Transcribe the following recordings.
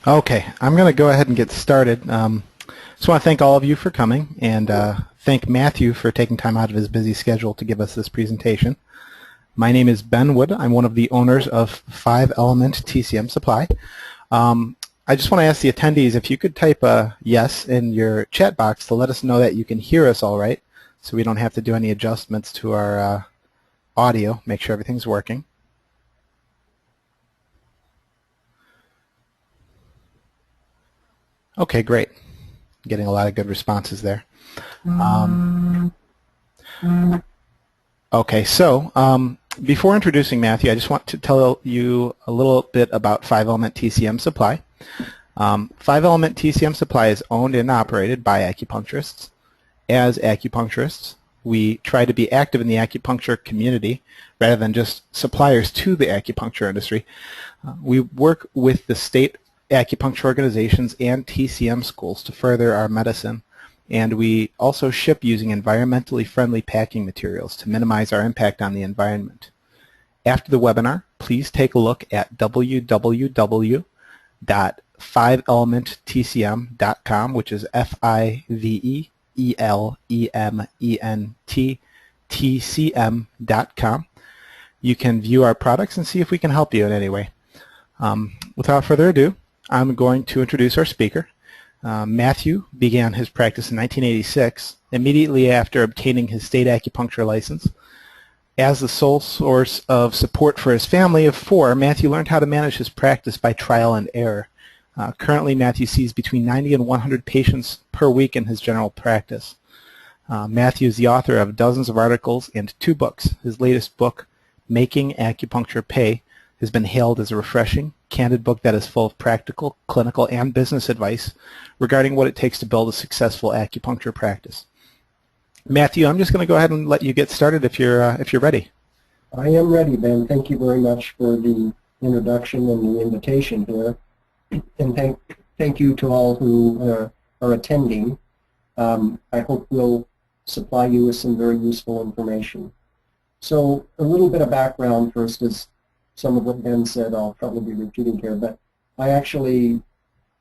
Okay, I'm going to go ahead and get started. Just want to thank all of you for coming and thank Matthew for taking time out of his busy schedule to give us this presentation. My name is Ben Wood. I'm one of the owners of 5-Element TCM Supply. I just want to ask the attendees if you could type a yes in your chat box to let us know that you can hear us all right, so we don't have to do any adjustments to our audio, make sure everything's working. Okay, great. Getting a lot of good responses there. Okay, so before introducing Matthew, I just want to tell you a little bit about 5-Element TCM Supply. 5-Element TCM Supply is owned and operated by acupuncturists. As acupuncturists, we try to be active in the acupuncture community rather than just suppliers to the acupuncture industry. We work with the state acupuncture organizations and TCM schools to further our medicine, and we also ship using environmentally friendly packing materials to minimize our impact on the environment. After the webinar, please take a look at www.5elementtcm.com, which is FIVELEMENT-TCM.com. You can view our products and see if we can help you in any way. Without further ado, I'm going to introduce our speaker. Matthew began his practice in 1986, immediately after obtaining his state acupuncture license. As the sole source of support for his family of 4, Matthew learned how to manage his practice by trial and error. Currently, Matthew sees between 90 and 100 patients per week in his general practice. Matthew is the author of dozens of articles and 2 books. His latest book, Making Acupuncture Pay, has been hailed as a refreshing, candid book that is full of practical, clinical, and business advice regarding what it takes to build a successful acupuncture practice. Matthew, I'm just going to go ahead and let you get started if you're ready. I am ready, Ben. Thank you very much for the introduction and the invitation here, and thank you to all who are attending. I hope we'll supply you with some very useful information. So a little bit of background first, is some of what Ben said I'll probably be repeating here, but I actually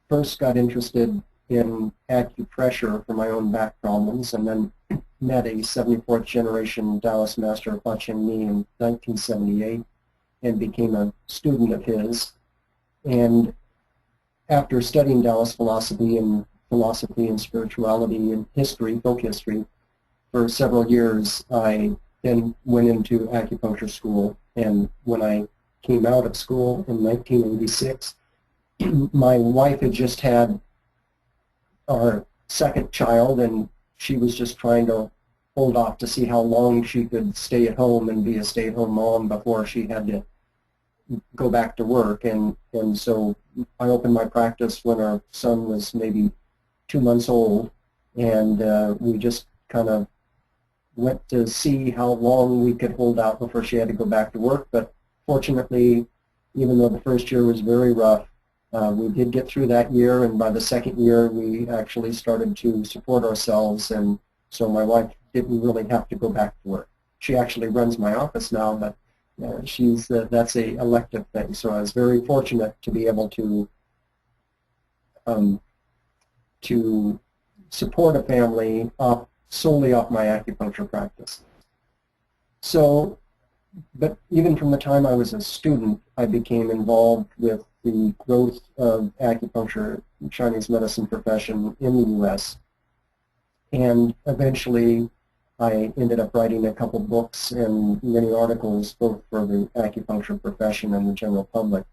first got interested in acupressure for my own back problems, and then met a 74th generation Taoist master, Hua Chen Mi, in 1978 and became a student of his. And after studying Taoist philosophy and spirituality and history, folk history, for several years, I then went into acupuncture school. And when I came out of school in 1986, my wife had just had our second child, and she was just trying to hold off to see how long she could stay at home and be a stay-at-home mom before she had to go back to work. And so I opened my practice when our son was maybe 2 months old, and we just kind of went to see how long we could hold out before she had to go back to work. But fortunately, even though the first year was very rough, we did get through that year, and by the second year we actually started to support ourselves, and so my wife didn't really have to go back to work. She actually runs my office now, but that's a elective thing. So I was very fortunate to be able to support a family solely off my acupuncture practice. So, but even from the time I was a student, I became involved with the growth of acupuncture, Chinese medicine profession in the U.S. And eventually I ended up writing a couple books and many articles, both for the acupuncture profession and the general public.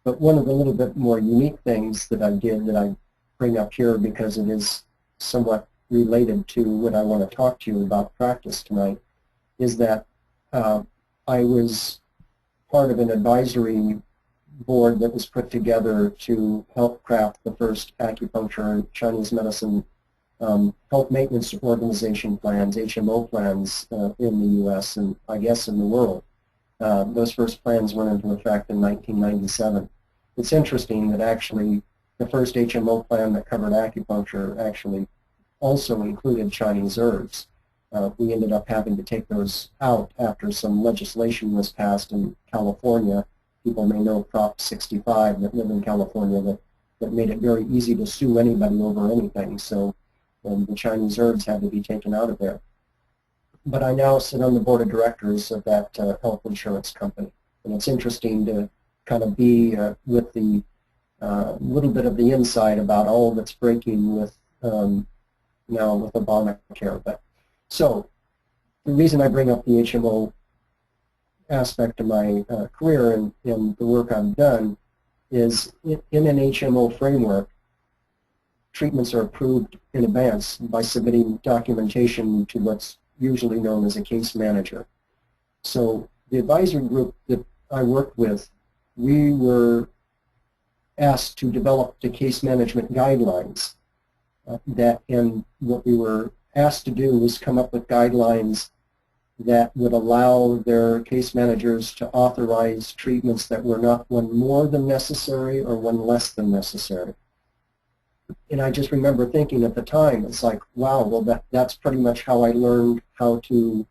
But one of the little bit more unique things that I did, that I bring up here because it is somewhat related to what I want to talk to you about practice tonight, is that I was part of an advisory board that was put together to help craft the first acupuncture Chinese medicine health maintenance organization plans, HMO plans, in the U.S. and I guess in the world. Those first plans went into effect in 1997. It's interesting that actually the first HMO plan that covered acupuncture actually also included Chinese herbs. We ended up having to take those out after some legislation was passed in California. People may know Prop 65 that live in California, that that made it very easy to sue anybody over anything. So the Chinese herbs had to be taken out of there. But I now sit on the board of directors of that health insurance company. And it's interesting to kind of be with the little bit of the insight about all that's breaking with now with Obamacare. But so the reason I bring up the HMO aspect of my career and the work I've done is in an HMO framework, treatments are approved in advance by submitting documentation to what's usually known as a case manager. So the advisory group that I worked with, we were asked to develop the case management guidelines and what we were asked to do was come up with guidelines that would allow their case managers to authorize treatments that were not one more than necessary or one less than necessary. And I just remember thinking at the time, it's like, wow, well that's pretty much how I learned how to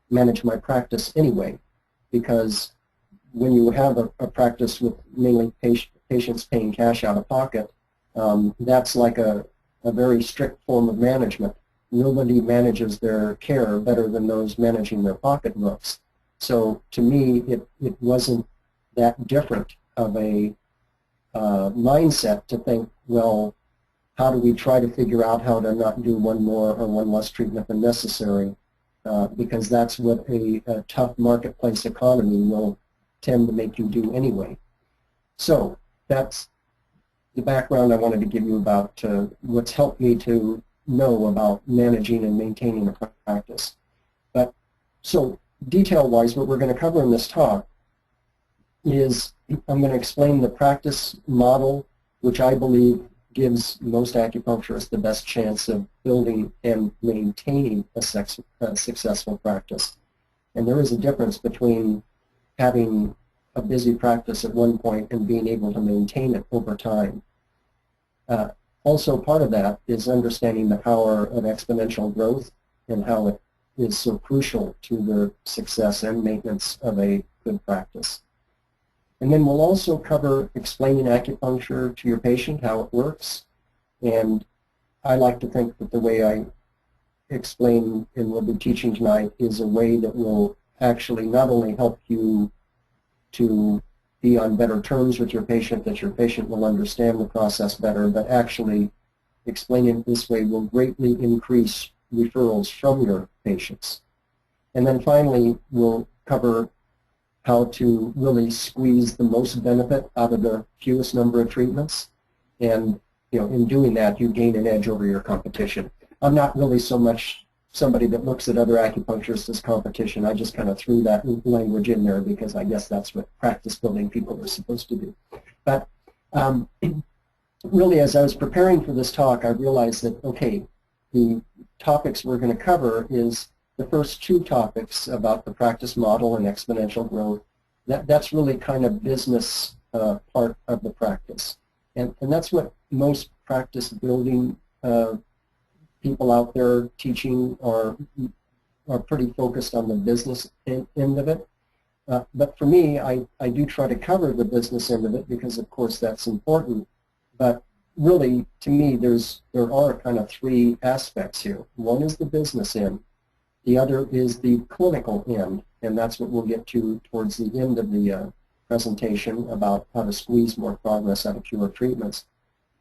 manage my practice anyway, because when you have a practice with mainly patients paying cash out of pocket, that's like a very strict form of management. Nobody manages their care better than those managing their pocketbooks. So to me, it wasn't that different of a mindset to think, well, how do we try to figure out how to not do one more or one less treatment than necessary, because that's what a tough marketplace economy will tend to make you do anyway. So that's the background I wanted to give you about what's helped me to know about managing and maintaining a practice. But so detail-wise, what we're going to cover in this talk is I'm going to explain the practice model, which I believe gives most acupuncturists the best chance of building and maintaining a successful practice. And there is a difference between having a busy practice at one point and being able to maintain it over time. Also, part of that is understanding the power of exponential growth and how it is so crucial to the success and maintenance of a good practice. And then we'll also cover explaining acupuncture to your patient, how it works. And I like to think that the way I explain and will be teaching tonight is a way that will actually not only help you to be on better terms with your patient, that your patient will understand the process better, but actually explaining it this way will greatly increase referrals from your patients. And then finally, we'll cover how to really squeeze the most benefit out of the fewest number of treatments. And in doing that, you gain an edge over your competition. I'm not really so much somebody that looks at other acupuncturists as competition. I just kind of threw that language in there because I guess that's what practice building people are supposed to do. But really, as I was preparing for this talk, I realized that, okay, the topics we're going to cover is the first two topics about the practice model and exponential growth. That's really kind of business part of the practice. And that's what most practice building people out there teaching are pretty focused on the business end of it. But for me, I do try to cover the business end of it because, of course, that's important. But really, to me, there are kind of three aspects here. One is the business end. The other is the clinical end, and that's what we'll get to towards the end of the presentation about how to squeeze more progress out of fewer treatments.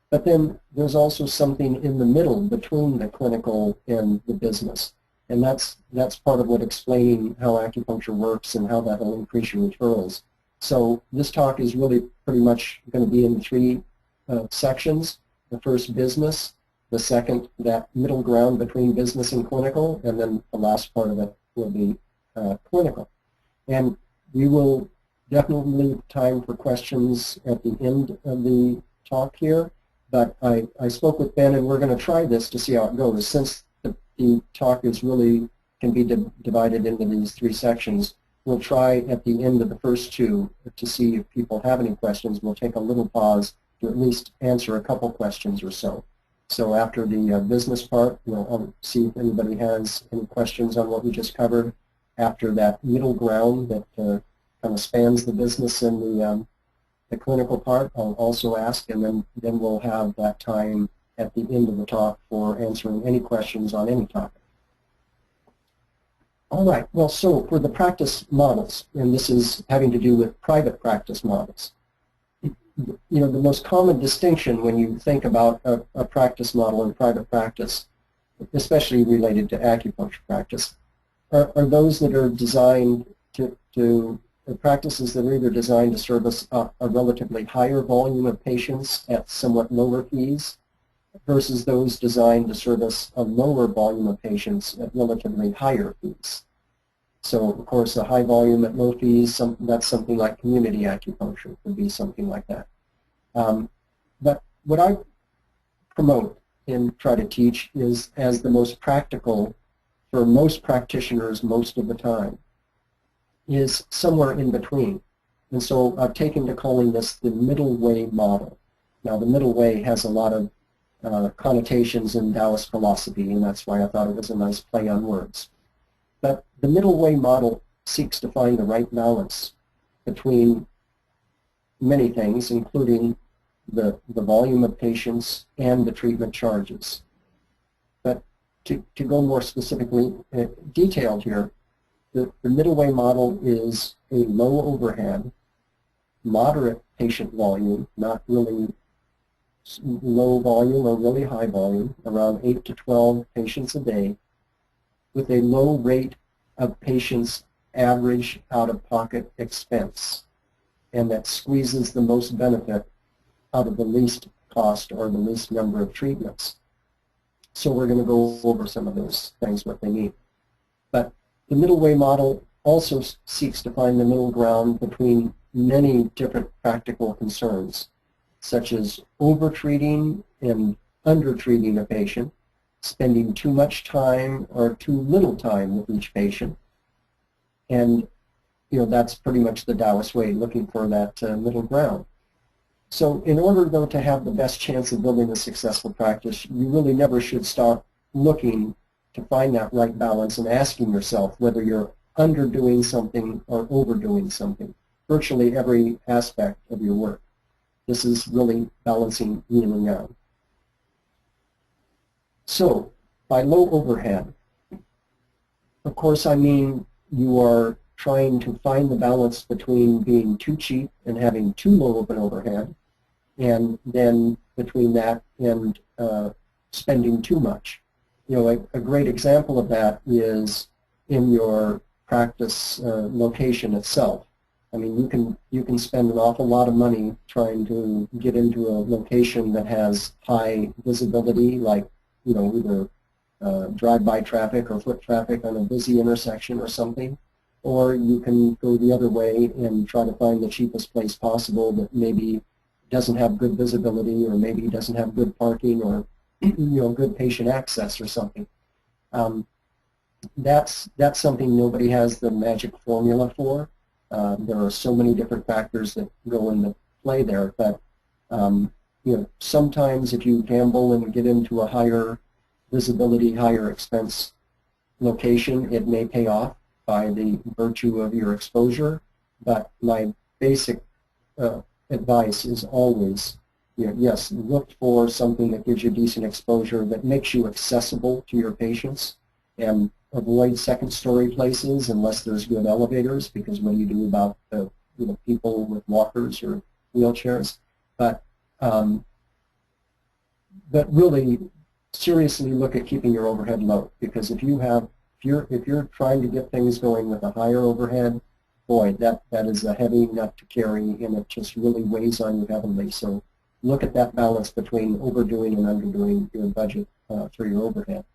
But then there's also something in the middle between the clinical and the business. And that's part of what explaining how acupuncture works and how that will increase your referrals. So this talk is really pretty much going to be in three sections. The first, business. The second, that middle ground between business and clinical. And then the last part of it will be clinical. And we will definitely leave time for questions at the end of the talk here. But I spoke with Ben, and we're going to try this to see how it goes. Since the talk is really can be divided into these three sections, we'll try at the end of the first two to see if people have any questions. We'll take a little pause to at least answer a couple questions or so. So after the business part, we'll see if anybody has any questions on what we just covered. After that middle ground that kind of spans the business and the clinical part, I'll also ask, and then we'll have that time at the end of the talk for answering any questions on any topic. All right, well, so for the practice models, and this is having to do with private practice models, you know, the most common distinction when you think about a practice model in private practice, especially related to acupuncture practice, are those that are designed to practices that are either designed to service a relatively higher volume of patients at somewhat lower fees versus those designed to service a lower volume of patients at relatively higher fees. So, of course, a high volume at low fees, that's something like community acupuncture, would be something like that. But what I promote and try to teach is as the most practical for most practitioners most of the time is somewhere in between. And so I've taken to calling this the middle way model. Now, the middle way has a lot of connotations in Taoist philosophy, and that's why I thought it was a nice play on words. But the middle way model seeks to find the right balance between many things, including the volume of patients and the treatment charges. But to go more specifically detailed here, the middle way model is a low overhead, moderate patient volume, not really low volume or really high volume, around 8 to 12 patients a day, with a low rate of patients' average out-of-pocket expense, and that squeezes the most benefit out of the least cost or the least number of treatments. So we're going to go over some of those things, what they mean. But the middle way model also seeks to find the middle ground between many different practical concerns, such as over-treating and under-treating a patient, spending too much time or too little time with each patient. And, you know, that's pretty much the Taoist way, looking for that middle ground. So in order, though, to have the best chance of building a successful practice, you really never should stop looking to find that right balance and asking yourself whether you're underdoing something or overdoing something, virtually every aspect of your work. This is really balancing yin and yang. So, by low overhead, of course I mean you are trying to find the balance between being too cheap and having too low of an overhead, and then between that and spending too much. You know, a great example of that is in your practice location itself. I mean, you can spend an awful lot of money trying to get into a location that has high visibility, like, you know, either drive-by traffic or foot traffic on a busy intersection or something, or you can go the other way and try to find the cheapest place possible that maybe doesn't have good visibility, or maybe doesn't have good parking, or you know, good patient access or something. That's something nobody has the magic formula for. There are so many different factors that go into play there, but you know, sometimes if you gamble and get into a higher visibility, higher expense location, it may pay off by the virtue of your exposure. But my basic advice is always, you know, yes, look for something that gives you decent exposure, that makes you accessible to your patients, and avoid second-story places unless there's good elevators, because what do you do about the, you know, people with walkers or wheelchairs? But really seriously look at keeping your overhead low, because if you're trying to get things going with a higher overhead, boy, that is a heavy nut to carry, and it just really weighs on you heavily. So look at that balance between overdoing and underdoing your budget for your overhead.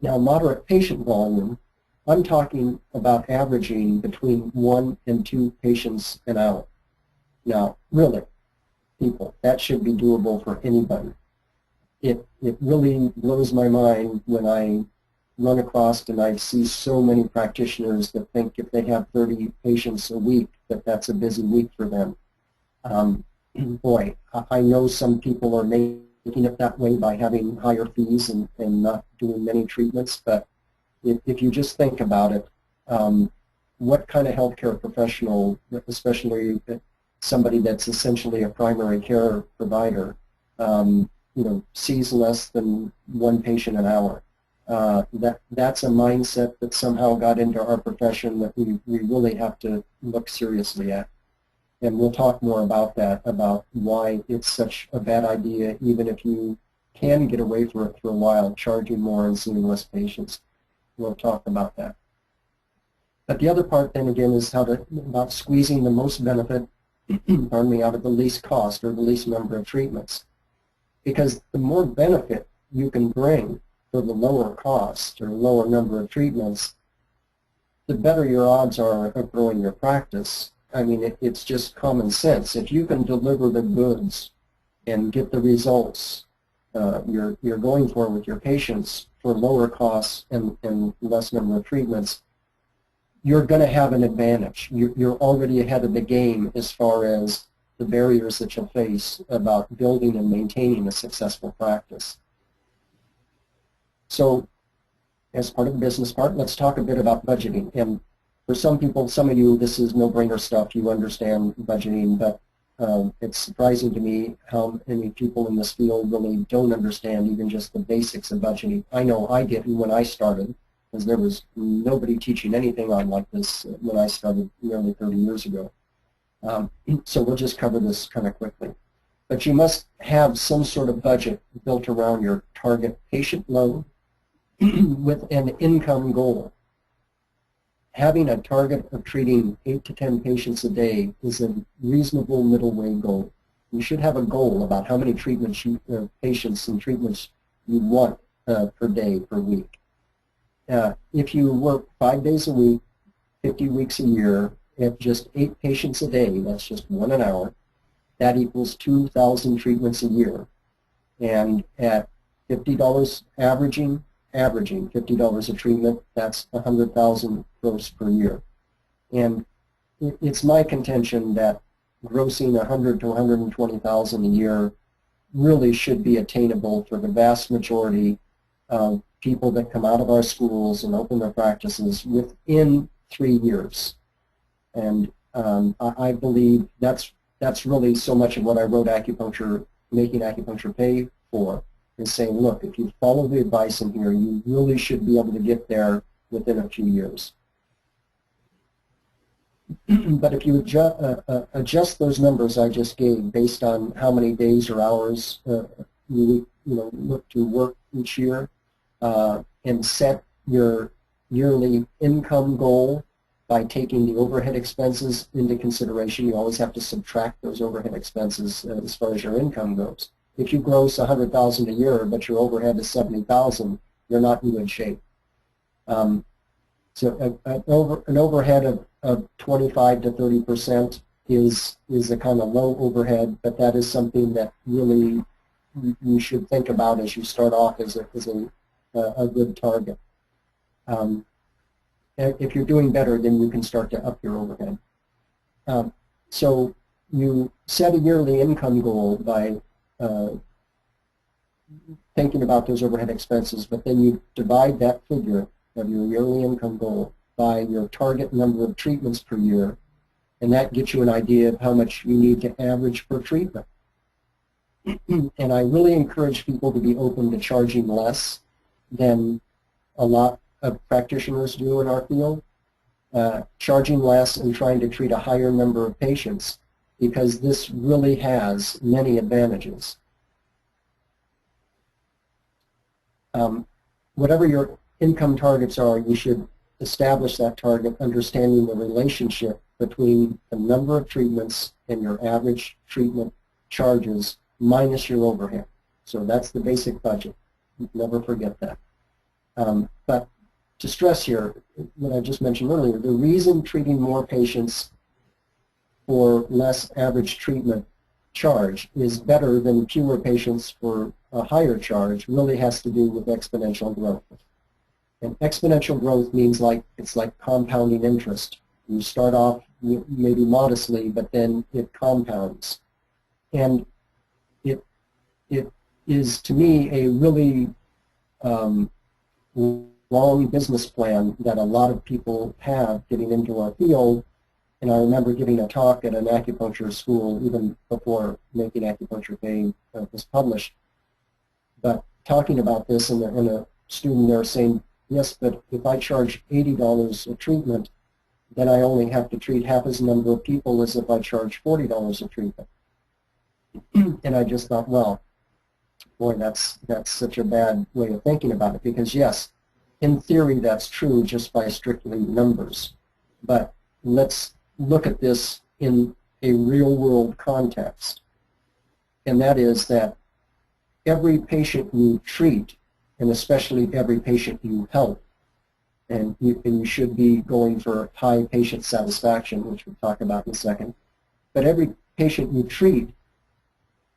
Now, moderate patient volume, I'm talking about averaging between 1 and 2 patients an hour. Now, really, people, that should be doable for anybody. It really blows my mind when I run across and I see so many practitioners that think if they have 30 patients a week, that's a busy week for them. Boy, I know some people are making it that way by having higher fees and not doing many treatments, but if you just think about it, what kind of healthcare professional, especially somebody that's essentially a primary care provider, sees less than one patient an hour. That's a mindset that somehow got into our profession that we really have to look seriously at. And we'll talk more about that, about why it's such a bad idea, even if you can get away from it for a while, charging more and seeing less patients. We'll talk about that. But the other part then again is about squeezing the most benefit pardon me, out of the least cost or the least number of treatments. Because the more benefit you can bring for the lower cost or lower number of treatments, the better your odds are of growing your practice. I mean, it's just common sense. If you can deliver the goods and get the results you're going for with your patients for lower costs and less number of treatments, you're going to have an advantage. You're already ahead of the game as far as the barriers that you'll face about building and maintaining a successful practice. So, as part of the business part, let's talk a bit about budgeting. And for some people, some of you, this is no-brainer stuff. You understand budgeting, but it's surprising to me how many people in this field really don't understand even just the basics of budgeting. I know I didn't when I started, because there was nobody teaching anything on like this when I started nearly 30 years ago. So we'll just cover this kind of quickly. But you must have some sort of budget built around your target patient load with an income goal. Having a target of treating 8 to 10 patients a day is a reasonable middle way goal. You should have a goal about how many treatments patients and treatments you want per day, per week. If you work 5 days a week, 50 weeks a year, at just 8 patients a day, that's just 1 an hour, that equals 2,000 treatments a year. And at $50 averaging $50 a treatment, that's 100,000 gross per year. And it's my contention that grossing 100 to 120,000 a year really should be attainable for the vast majority of people that come out of our schools and open their practices within 3 years. And I believe that's really so much of what I wrote Acupuncture, Making Acupuncture Pay for, is saying, look, if you follow the advice in here, you really should be able to get there within a few years. But if you adjust those numbers I just gave based on how many days or hours you look to work each year, and set your yearly income goal by taking the overhead expenses into consideration. You always have to subtract those overhead expenses as far as your income goes. If you gross 100,000 a year, but your overhead is 70,000, you're not in good shape. So an overhead of 25 to 30% is a kind of low overhead, but that is something that really you should think about as you start off as a good target. If you're doing better, then you can start to up your overhead. So you set a yearly income goal by thinking about those overhead expenses, but then you divide that figure of your yearly income goal by your target number of treatments per year, and that gets you an idea of how much you need to average per treatment. And I really encourage people to be open to charging less than a lot of practitioners do in our field, charging less and trying to treat a higher number of patients, because this really has many advantages. Whatever your income targets are, you should establish that target understanding the relationship between the number of treatments and your average treatment charges minus your overhead. So that's the basic budget. Never forget that. But to stress here, what I just mentioned earlier, the reason treating more patients for less average treatment charge is better than fewer patients for a higher charge really has to do with exponential growth. And exponential growth means it's like compounding interest. You start off maybe modestly, but then it compounds. And it is, to me, a really long business plan that a lot of people have getting into our field, And I remember giving a talk at an acupuncture school even before Making Acupuncture Pay was published, but talking about this, and a student there saying, yes, but if I charge $80 a treatment, then I only have to treat half as number of people as if I charge $40 a treatment. And I just thought, well, boy, that's such a bad way of thinking about it, because yes, in theory that's true just by strictly numbers. But let's look at this in a real-world context, and that is that every patient you treat, and especially every patient you help, and you should be going for high patient satisfaction, which we'll talk about in a second, but every patient you treat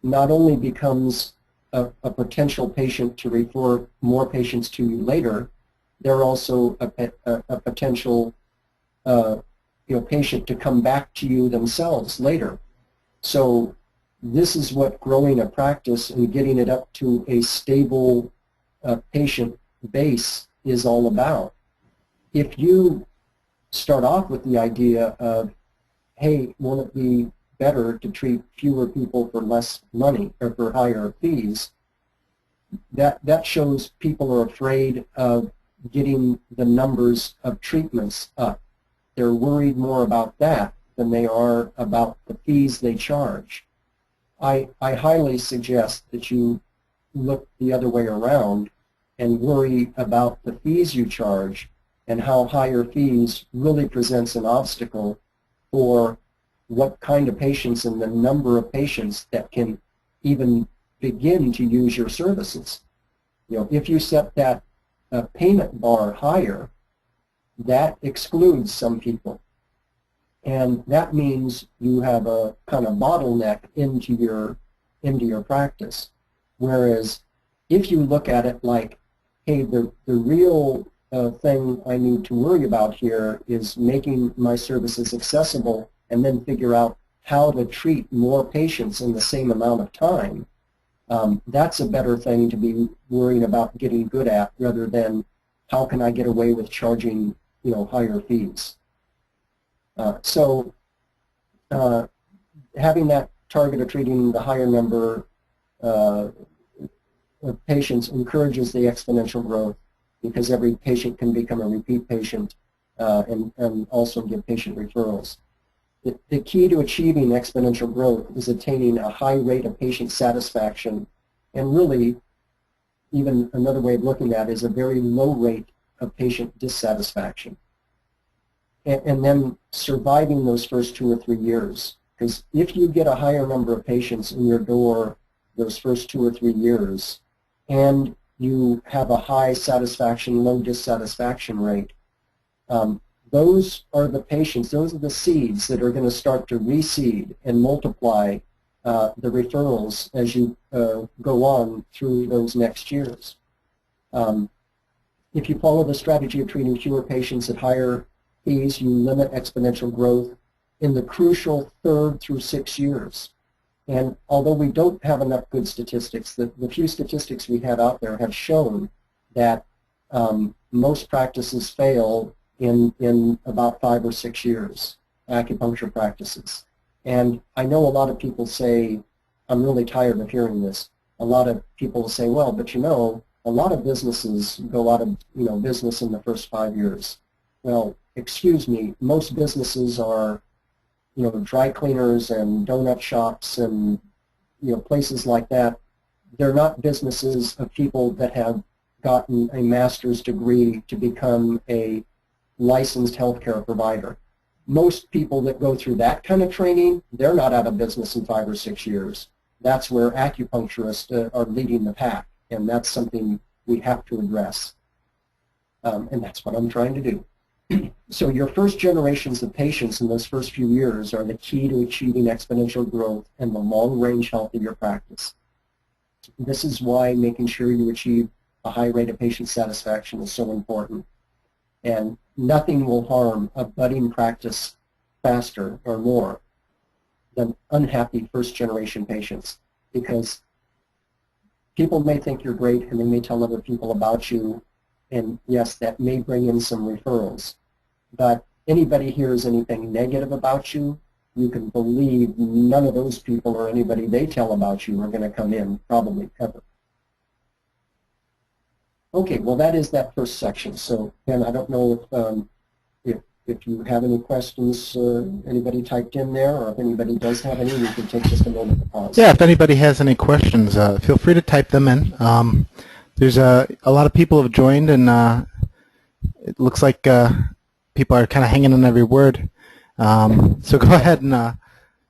not only becomes a potential patient to refer more patients to you later, they're also a potential patient to come back to you themselves later. So this is what growing a practice and getting it up to a stable patient base is all about. If you start off with the idea of, hey, won't it be better to treat fewer people for less money or for higher fees, that shows people are afraid of getting the numbers of treatments up. They're worried more about that than they are about the fees they charge. I highly suggest that you look the other way around and worry about the fees you charge, and how higher fees really presents an obstacle for what kind of patients and the number of patients that can even begin to use your services. If you set that payment bar higher, that excludes some people. And that means you have a kind of bottleneck into your practice. Whereas if you look at it like, hey, the real thing I need to worry about here is making my services accessible, and then figure out how to treat more patients in the same amount of time, that's a better thing to be worrying about getting good at, rather than how can I get away with charging higher fees. So having that target of treating the higher number of patients encourages the exponential growth, because every patient can become a repeat patient and also give patient referrals. The key to achieving exponential growth is attaining a high rate of patient satisfaction, and really, even another way of looking at it is a very low rate of patient dissatisfaction. And then surviving those first 2 or 3 years. Because if you get a higher number of patients in your door those first 2 or 3 years, and you have a high satisfaction, low dissatisfaction rate, those are the patients, those are the seeds that are going to start to reseed and multiply the referrals as you go on through those next years. If you follow the strategy of treating fewer patients at higher fees, you limit exponential growth in the crucial 3rd through 6 years. And although we don't have enough good statistics, the few statistics we have out there have shown that most practices fail in about 5 or 6 years, acupuncture practices. And I know a lot of people say, I'm really tired of hearing this. A lot of people say, well, but a lot of businesses go out of business in the first 5 years. Well, excuse me, most businesses are dry cleaners and donut shops and places like that. They're not businesses of people that have gotten a master's degree to become a licensed healthcare provider. Most people that go through that kind of training, they're not out of business in 5 or 6 years. That's where acupuncturists are leading the pack, and that's something we have to address. And that's what I'm trying to do. So your first generations of patients in those first few years are the key to achieving exponential growth and the long-range health of your practice. This is why making sure you achieve a high rate of patient satisfaction is so important. And nothing will harm a budding practice faster or more than unhappy first-generation patients, because people may think you're great and they may tell other people about you, and yes, that may bring in some referrals, but anybody hears anything negative about you, you can believe none of those people or anybody they tell about you are going to come in, probably ever. Okay, well that is that first section. So Ken, I don't know if you have any questions, anybody typed in there, or if anybody does have any, we can take just a moment to pause. Yeah, if anybody has any questions, feel free to type them in. There's a lot of people have joined, and it looks like people are kind of hanging on every word. So go ahead and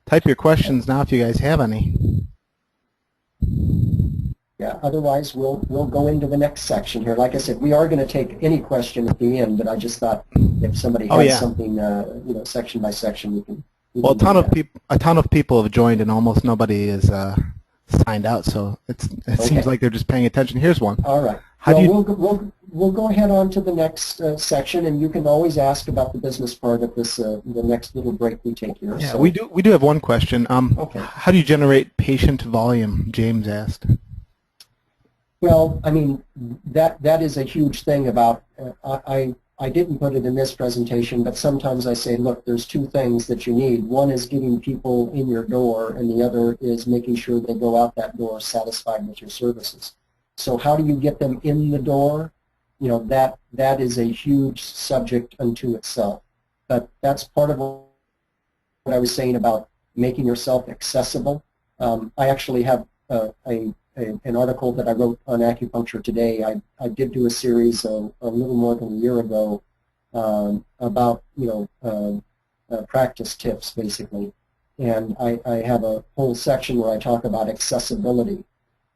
type your questions now if you guys have any. Yeah, otherwise we'll go into the next section here. Like I said, we are going to take any question at the end, but I just thought if somebody has something, you know, section by section, we can. Well, a ton of people have joined, and almost nobody is signed out. So it seems like they're just paying attention. Here's one. All right. We'll go ahead on to the next section, and you can always ask about the business part of this the next little break we take here. Yeah, so. we do have one question. How do you generate patient volume? James asked. Well, I mean, that is a huge thing about, I didn't put it in this presentation, but sometimes I say, look, there's two things that you need. One is getting people in your door, and the other is making sure they go out that door satisfied with your services. So how do you get them in the door? You know, that is a huge subject unto itself. But that's part of what I was saying about making yourself accessible. I actually have an article that I wrote on Acupuncture Today. I did do a series a little more than a year ago about, you know, practice tips, basically. And I have a whole section where I talk about accessibility.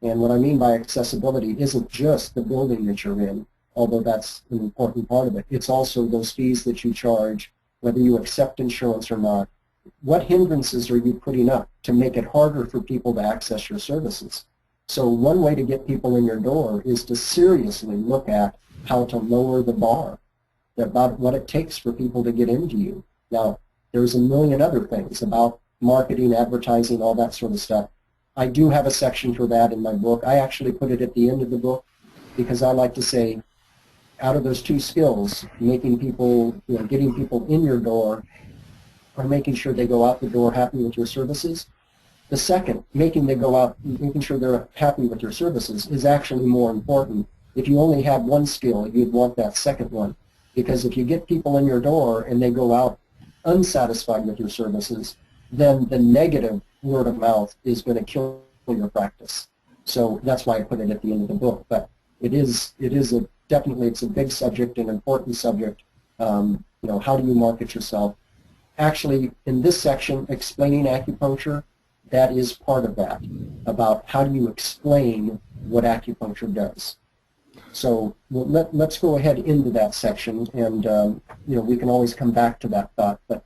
And what I mean by accessibility isn't just the building that you're in, although that's an important part of it. It's also those fees that you charge, whether you accept insurance or not. What hindrances are you putting up to make it harder for people to access your services? So one way to get people in your door is to seriously look at how to lower the bar, about what it takes for people to get into you. Now, there's a million other things about marketing, advertising, all that sort of stuff. I do have a section for that in my book. I actually put it at the end of the book because I like to say, out of those two skills, making people, you know, getting people in your door or making sure they go out the door happy with your services, the second, making sure they're happy with your services, is actually more important. If you only had one skill, you'd want that second one. Because if you get people in your door and they go out unsatisfied with your services, then the negative word of mouth is going to kill your practice. So that's why I put it at the end of the book. But definitely it's a big subject, an important subject. You know, how do you market yourself? Actually, in this section, explaining acupuncture, that is part of that, about how do you explain what acupuncture does. So let's go ahead into that section, and you know, we can always come back to that thought. But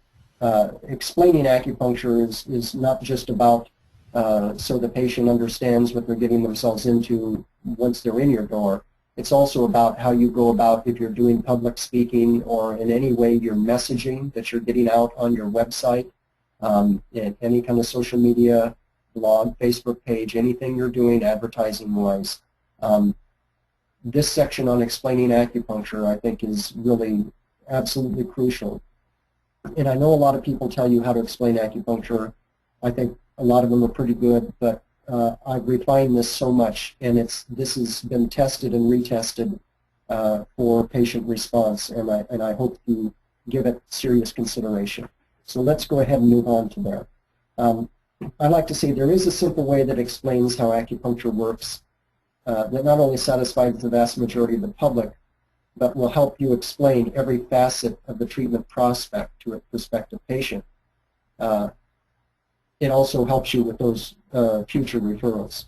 explaining acupuncture is not just about so the patient understands what they're getting themselves into once they're in your door. It's also about how you go about, if you're doing public speaking or in any way you're messaging that you're getting out on your website, in any kind of social media, blog, Facebook page, anything you're doing advertising-wise. This section on explaining acupuncture, I think, is really absolutely crucial. And I know a lot of people tell you how to explain acupuncture. I think a lot of them are pretty good, but I've refined this so much, and this has been tested and retested for patient response, and I hope you give it serious consideration. So let's go ahead and move on to there. I like to say there is a simple way that explains how acupuncture works that not only satisfies the vast majority of the public, but will help you explain every facet of the treatment prospect to a prospective patient. It also helps you with those future referrals.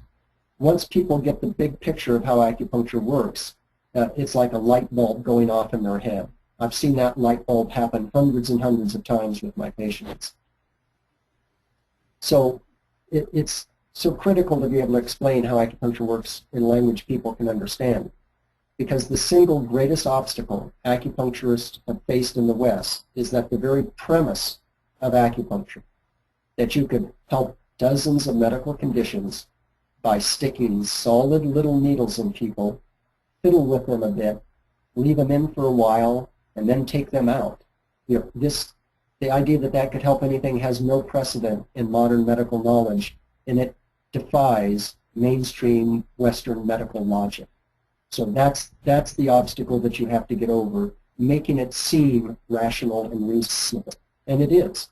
Once people get the big picture of how acupuncture works, it's like a light bulb going off in their head. I've seen that light bulb happen hundreds and hundreds of times with my patients. So it's so critical to be able to explain how acupuncture works in language people can understand, because the single greatest obstacle acupuncturists have faced in the West is that the very premise of acupuncture, that you could help dozens of medical conditions by sticking solid little needles in people, fiddle with them a bit, leave them in for a while, and then take them out. the idea that that could help anything has no precedent in modern medical knowledge, and it defies mainstream Western medical logic. So that's the obstacle that you have to get over, making it seem rational and reasonable, and it is.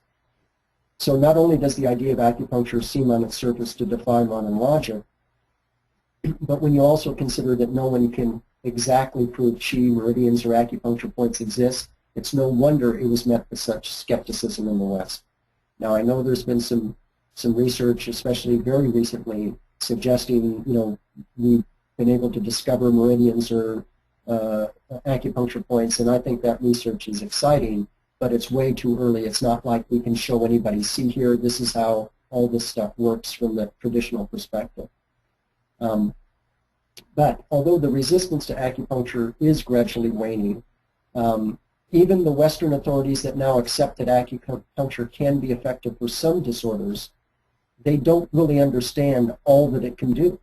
So not only does the idea of acupuncture seem on its surface to defy modern logic, but when you also consider that no one can exactly prove qi, meridians, or acupuncture points exist, it's no wonder it was met with such skepticism in the West. Now, I know there's been some research, especially very recently, suggesting, we've been able to discover meridians or acupuncture points, and I think that research is exciting, but it's way too early. It's not like we can show anybody, see here, this is how all this stuff works from the traditional perspective. But although the resistance to acupuncture is gradually waning, even the Western authorities that now accept that acupuncture can be effective for some disorders, they don't really understand all that it can do.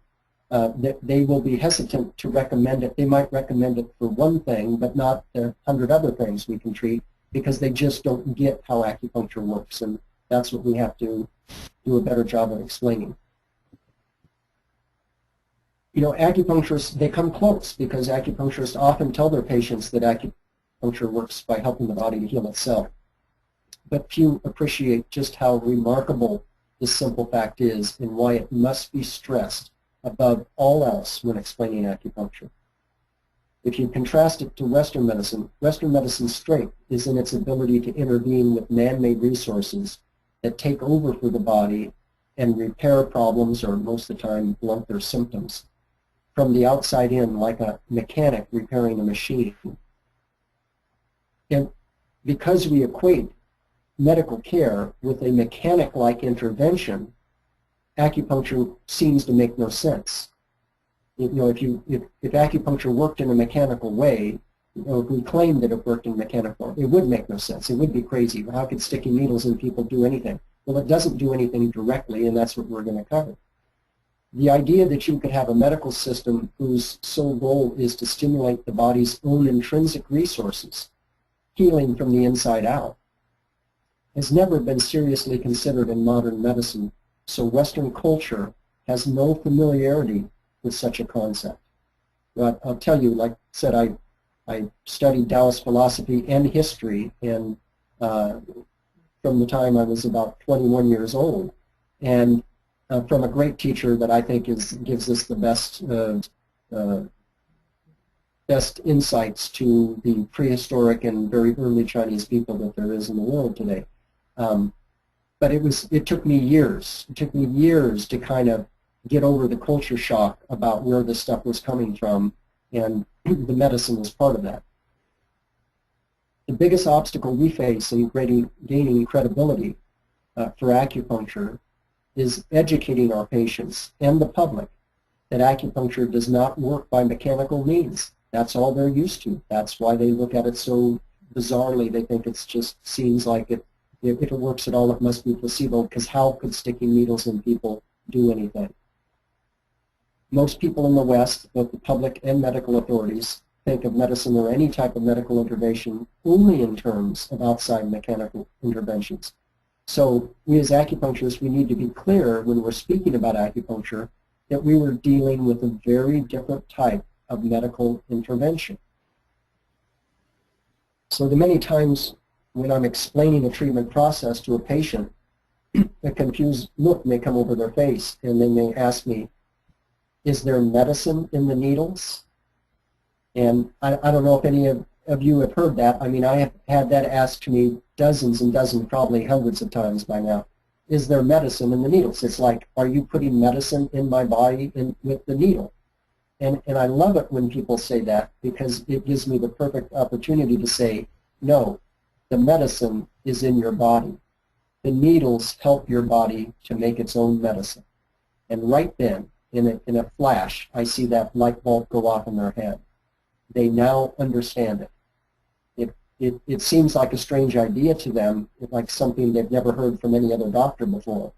They will be hesitant to recommend it. They might recommend it for one thing, but not the 100 other things we can treat, because they just don't get how acupuncture works, and that's what we have to do a better job of explaining. Acupuncturists, they come close because acupuncturists often tell their patients that acupuncture works by helping the body to heal itself. But few appreciate just how remarkable this simple fact is and why it must be stressed above all else when explaining acupuncture. If you contrast it to Western medicine's strength is in its ability to intervene with man-made resources that take over for the body and repair problems, or most of the time blunt their symptoms, from the outside in, like a mechanic repairing a machine. And because we equate medical care with a mechanic-like intervention, acupuncture seems to make no sense. If acupuncture worked in a mechanical way, if we claimed that it worked in a mechanical way, it would make no sense. It would be crazy. How could sticking needles in people do anything? Well, it doesn't do anything directly, and that's what we're going to cover. The idea that you could have a medical system whose sole goal is to stimulate the body's own intrinsic resources, healing from the inside out, has never been seriously considered in modern medicine, so Western culture has no familiarity with such a concept. But I'll tell you, like I said, I studied Taoist philosophy and history, and from the time I was about 21 years old, and from a great teacher that I think gives us the best insights to the prehistoric and very early Chinese people that there is in the world today. But it took me years. It took me years to kind of get over the culture shock about where this stuff was coming from, and the medicine was part of that. The biggest obstacle we face in gaining credibility for acupuncture is educating our patients and the public that acupuncture does not work by mechanical means. That's all they're used to. That's why they look at it so bizarrely. They think it just seems like if it works at all, it must be placebo, because how could sticking needles in people do anything? Most people in the West, both the public and medical authorities, think of medicine or any type of medical intervention only in terms of outside mechanical interventions. So we as acupuncturists, we need to be clear when we're speaking about acupuncture that we were dealing with a very different type of medical intervention. So the many times when I'm explaining a treatment process to a patient, a confused look may come over their face, and they may ask me, is there medicine in the needles? And I don't know if any of you have heard that. I mean, I have had that asked to me dozens and dozens, probably hundreds of times by now. Is there medicine in the needles? It's like, are you putting medicine in my body with the needle? And I love it when people say that, because it gives me the perfect opportunity to say, no, the medicine is in your body. The needles help your body to make its own medicine. And right then, in a flash, I see that light bulb go off in their head. They now understand it. It seems like a strange idea to them, like something they've never heard from any other doctor before.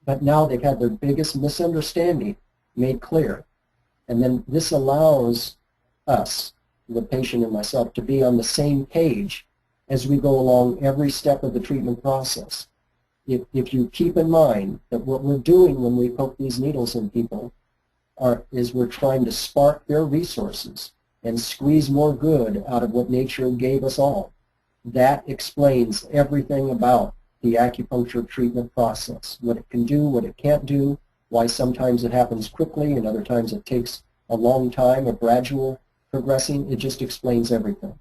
But now they've had their biggest misunderstanding made clear. And then this allows us, the patient and myself, to be on the same page as we go along every step of the treatment process. If you keep in mind that what we're doing when we poke these needles in people is we're trying to spark their resources and squeeze more good out of what nature gave us all, that explains everything about the acupuncture treatment process, what it can do, what it can't do, why sometimes it happens quickly and other times it takes a long time, a gradual progressing. It just explains everything.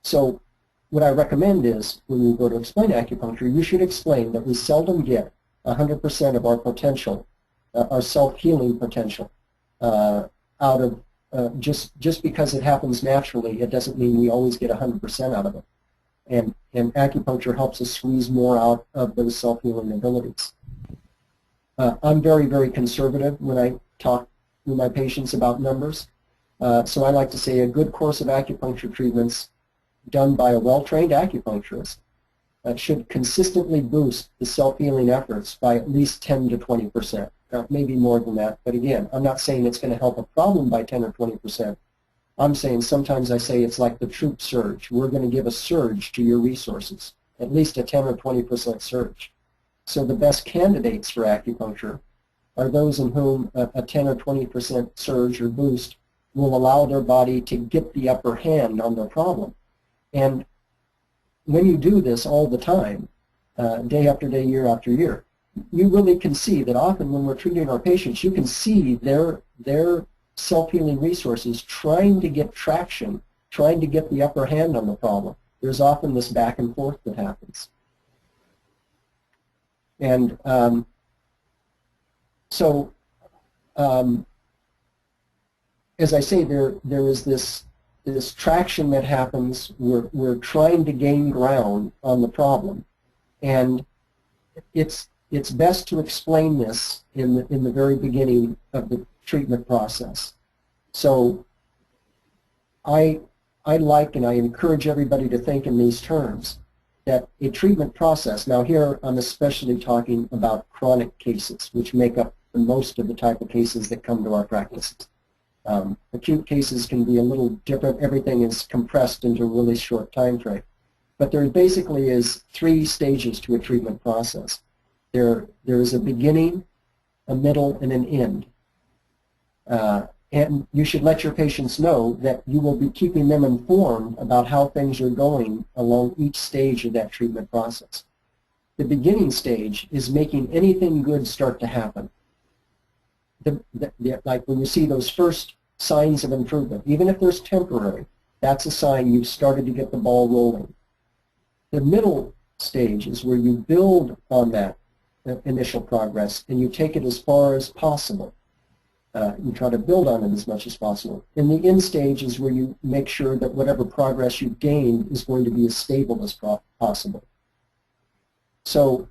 So what I recommend is when you go to explain acupuncture, you should explain that we seldom get 100% of our potential, our self-healing potential, out of just because it happens naturally, it doesn't mean we always get 100% out of it. And acupuncture helps us squeeze more out of those self-healing abilities. I'm very, very conservative when I talk with my patients about numbers. So I like to say a good course of acupuncture treatments done by a well-trained acupuncturist should consistently boost the self-healing efforts by at least 10 to 20%. Maybe more than that, but again, I'm not saying it's going to help a problem by 10 or 20%. I'm saying sometimes I say it's like the troop surge. We're going to give a surge to your resources, at least a 10 or 20% surge. So the best candidates for acupuncture are those in whom a 10 or 20% surge or boost will allow their body to get the upper hand on their problem. And when you do this all the time, day after day, year after year, you really can see that often when we're treating our patients, you can see their self-healing resources trying to get traction, trying to get the upper hand on the problem. There's often this back and forth that happens. And as I say, there is this traction that happens. We're trying to gain ground on the problem, and it's best to explain this in the very beginning of the treatment process. So I like and I encourage everybody to think in these terms, that a treatment process, now here I'm especially talking about chronic cases, which make up the most of the type of cases that come to our practices. Acute cases can be a little different. Everything is compressed into a really short time frame. But there basically is 3 stages to a treatment process. There is a beginning, a middle, and an end. And you should let your patients know that you will be keeping them informed about how things are going along each stage of that treatment process. The beginning stage is making anything good start to happen. Like when you see those first signs of improvement, even if there's temporary, that's a sign you've started to get the ball rolling. The middle stage is where you build on that initial progress and you take it as far as possible. You try to build on it as much as possible. And the end stage is where you make sure that whatever progress you've gained is going to be as stable as possible. So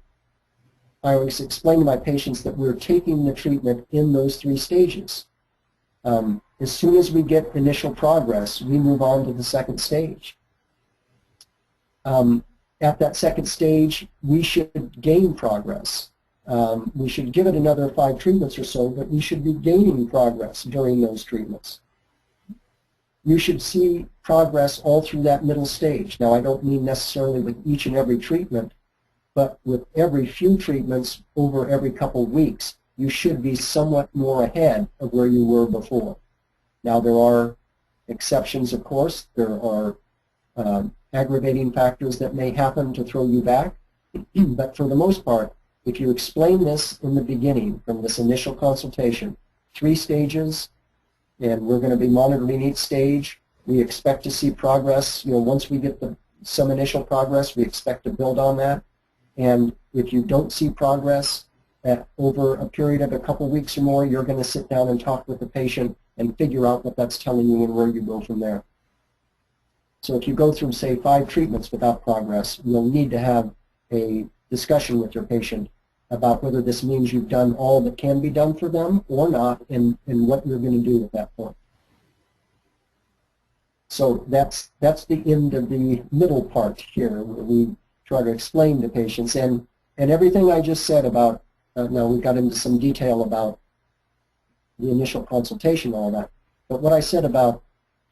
I always explain to my patients that we're taking the treatment in those 3 stages. As soon as we get initial progress, we move on to the second stage. At that second stage, we should gain progress. We should give it another 5 treatments or so, but we should be gaining progress during those treatments. You should see progress all through that middle stage. Now, I don't mean necessarily with each and every treatment, but with every few treatments over every couple of weeks, you should be somewhat more ahead of where you were before. Now, there are exceptions, of course. There are aggravating factors that may happen to throw you back, but for the most part, if you explain this in the beginning, from this initial consultation, 3 stages, and we're going to be monitoring each stage, we expect to see progress. Once we get some initial progress, we expect to build on that. And if you don't see progress over a period of a couple weeks or more, you're going to sit down and talk with the patient and figure out what that's telling you and where you go from there. So if you go through, say, 5 treatments without progress, you'll need to have a discussion with your patient about whether this means you've done all that can be done for them or not, and what you're going to do at that point. So that's the end of the middle part here, where we try to explain to patients. And everything I just said about, now we got into some detail about the initial consultation and all that, but what I said about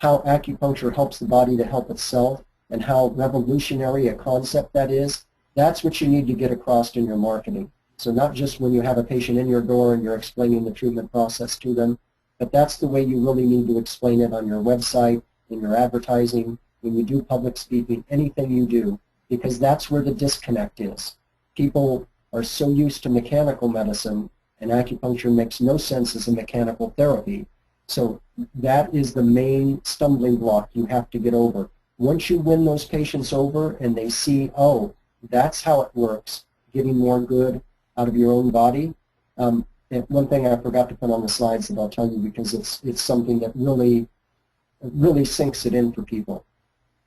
how acupuncture helps the body to help itself and how revolutionary a concept that is, that's what you need to get across in your marketing. So not just when you have a patient in your door and you're explaining the treatment process to them, but that's the way you really need to explain it on your website, in your advertising, when you do public speaking, anything you do, because that's where the disconnect is. People are so used to mechanical medicine, and acupuncture makes no sense as a mechanical therapy. So that is the main stumbling block you have to get over. Once you win those patients over and they see, oh, that's how it works, getting more good out of your own body. And one thing I forgot to put on the slides that I'll tell you because it's something that really sinks it in for people.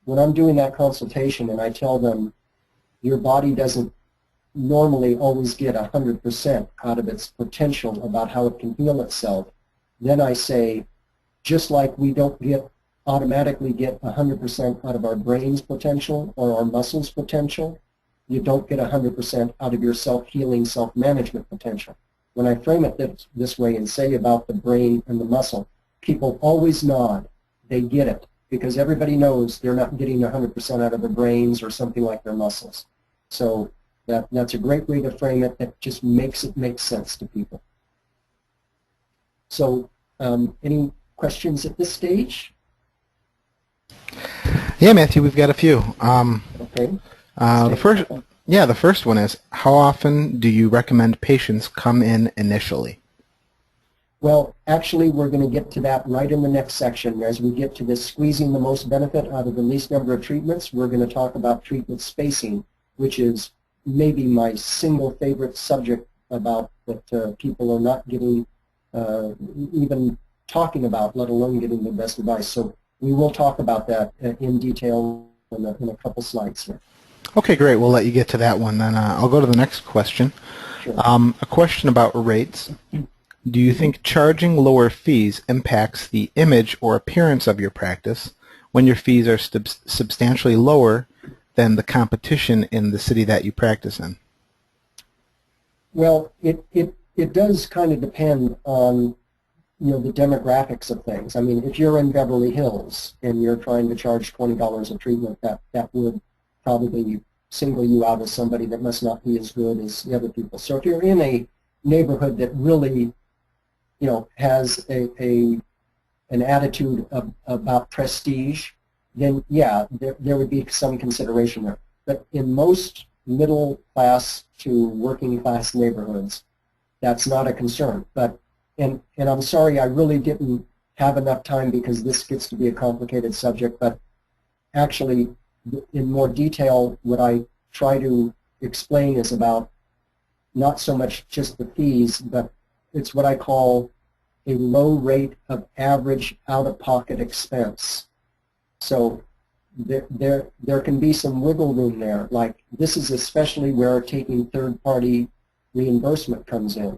When I'm doing that consultation and I tell them your body doesn't normally always get 100% out of its potential about how it can heal itself, then I say, just like we don't automatically get 100% out of our brain's potential or our muscles' potential, you don't get 100% out of your self-healing, self-management potential. When I frame it this way and say about the brain and the muscle, people always nod. They get it because everybody knows they're not getting 100% out of their brains or something like their muscles. So that's a great way to frame it. That just makes it make sense to people. So any questions at this stage? Yeah, Matthew, we've got a few. Okay. The first one is, how often do you recommend patients come in initially? Well, actually, we're going to get to that right in the next section. As we get to this squeezing the most benefit out of the least number of treatments, we're going to talk about treatment spacing, which is maybe my single favorite subject about that people are not getting even talking about, let alone getting the best advice. So we will talk about that in detail in a couple slides here. Okay, great. We'll let you get to that one then. I'll go to the next question. Sure. A question about rates. Do you think charging lower fees impacts the image or appearance of your practice when your fees are substantially lower than the competition in the city that you practice in? Well, it does kind of depend on the demographics of things. I mean, if you're in Beverly Hills and you're trying to charge $20 a treatment, that would probably single you out as somebody that must not be as good as the other people. So if you're in a neighborhood that really, has an attitude about prestige, then yeah, there would be some consideration there. But in most middle class to working class neighborhoods, that's not a concern. But and I'm sorry, I really didn't have enough time because this gets to be a complicated subject, but actually in more detail what I try to explain is about not so much just the fees, but it's what I call a low rate of average out-of-pocket expense. So there can be some wiggle room there. Like this is especially where taking third-party reimbursement comes in,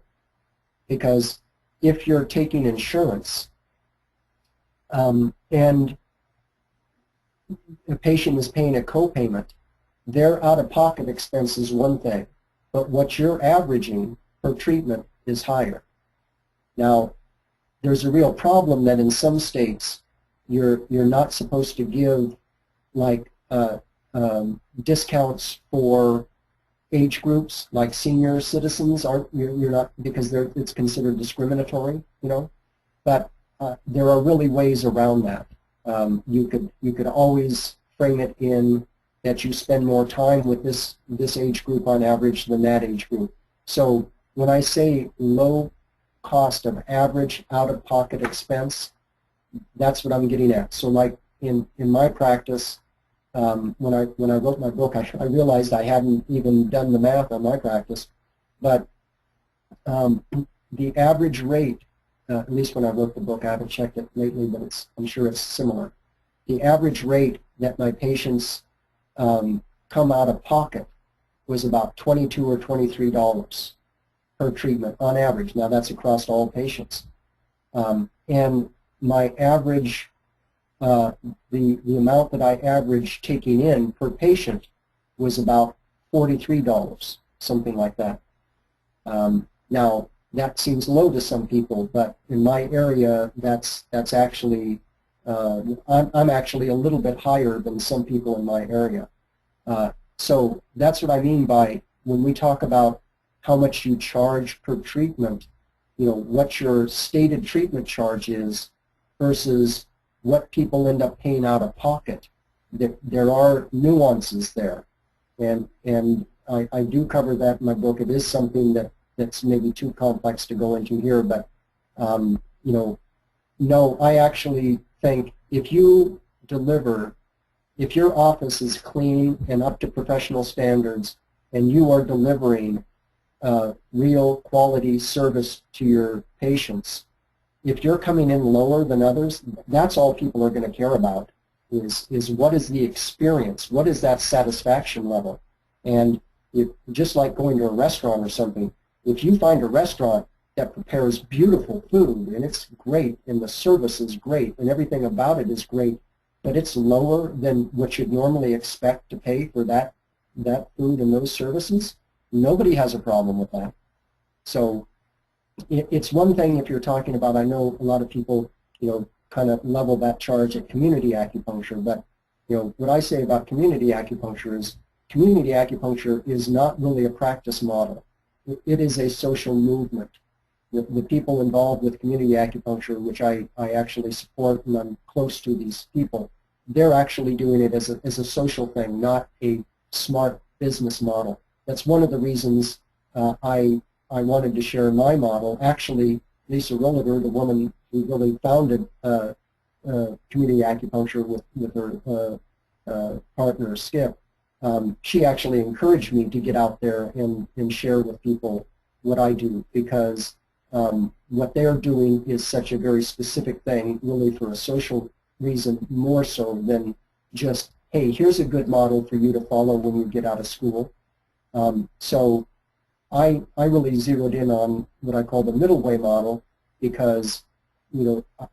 because if you're taking insurance and a patient is paying a co-payment, their out-of-pocket expense is one thing, but what you're averaging per treatment is higher. Now, there's a real problem that in some states you're not supposed to give like discounts for age groups, like senior citizens you're not, because it's considered discriminatory, But there are really ways around that. You could always frame it in that you spend more time with this age group on average than that age group. So when I say low cost of average out-of-pocket expense, that's what I'm getting at. So like in my practice, when I wrote my book, I realized I hadn't even done the math on my practice, but the average rate, at least when I wrote the book, I haven't checked it lately, but I'm sure it's similar. The average rate that my patients come out of pocket was about $22 or $23 per treatment on average. Now that's across all patients. And my average, the amount that I averaged taking in per patient was about $43, something like that. Now that seems low to some people, but in my area, that's actually I'm actually a little bit higher than some people in my area. So that's what I mean by when we talk about how much you charge per treatment, what your stated treatment charge is versus what people end up paying out of pocket. There are nuances there. And I do cover that in my book. It is something that's maybe too complex to go into here, but no, I actually think if you deliver, if your office is clean and up to professional standards and you are delivering real quality service to your patients, if you're coming in lower than others, that's all people are going to care about is what is the experience, what is that satisfaction level. And just like going to a restaurant or something, if you find a restaurant that prepares beautiful food and it's great and the service is great and everything about it is great, but it's lower than what you'd normally expect to pay for that food and those services, nobody has a problem with that. So it's one thing if you're talking about, I know a lot of people, kind of level that charge at community acupuncture, but, what I say about community acupuncture is not really a practice model. It is a social movement. The people involved with community acupuncture, which I actually support and I'm close to these people, they're actually doing it as a social thing, not a smart business model. That's one of the reasons I wanted to share my model. Actually, Lisa Rollager, the woman who really founded community acupuncture with her partner, Skip, she actually encouraged me to get out there and share with people what I do, because what they're doing is such a very specific thing, really for a social reason, more so than just, hey, here's a good model for you to follow when you get out of school. So I really zeroed in on what I call the middle way model because,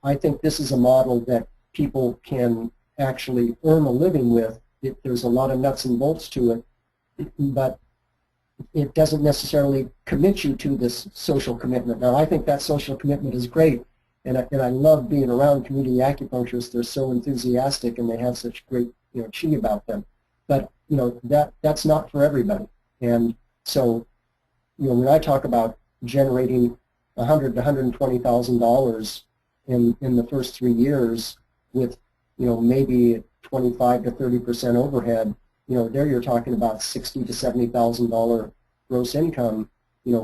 I think this is a model that people can actually earn a living with. There's a lot of nuts and bolts to it, but it doesn't necessarily commit you to this social commitment. Now, I think that social commitment is great, and I love being around community acupuncturists. They're so enthusiastic, and they have such great chi about them. But that's not for everybody. And so, when I talk about generating $100,000 to $120,000 in the first 3 years with maybe 25 to 30% overhead, there you're talking about $60,000 to $70,000 gross income,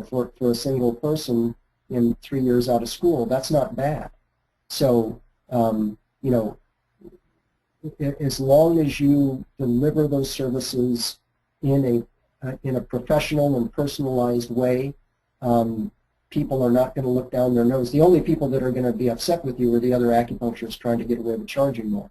for a single person in 3 years out of school. That's not bad. So, as long as you deliver those services in a professional and personalized way, people are not going to look down their nose. The only people that are going to be upset with you are the other acupuncturists trying to get away with charging more.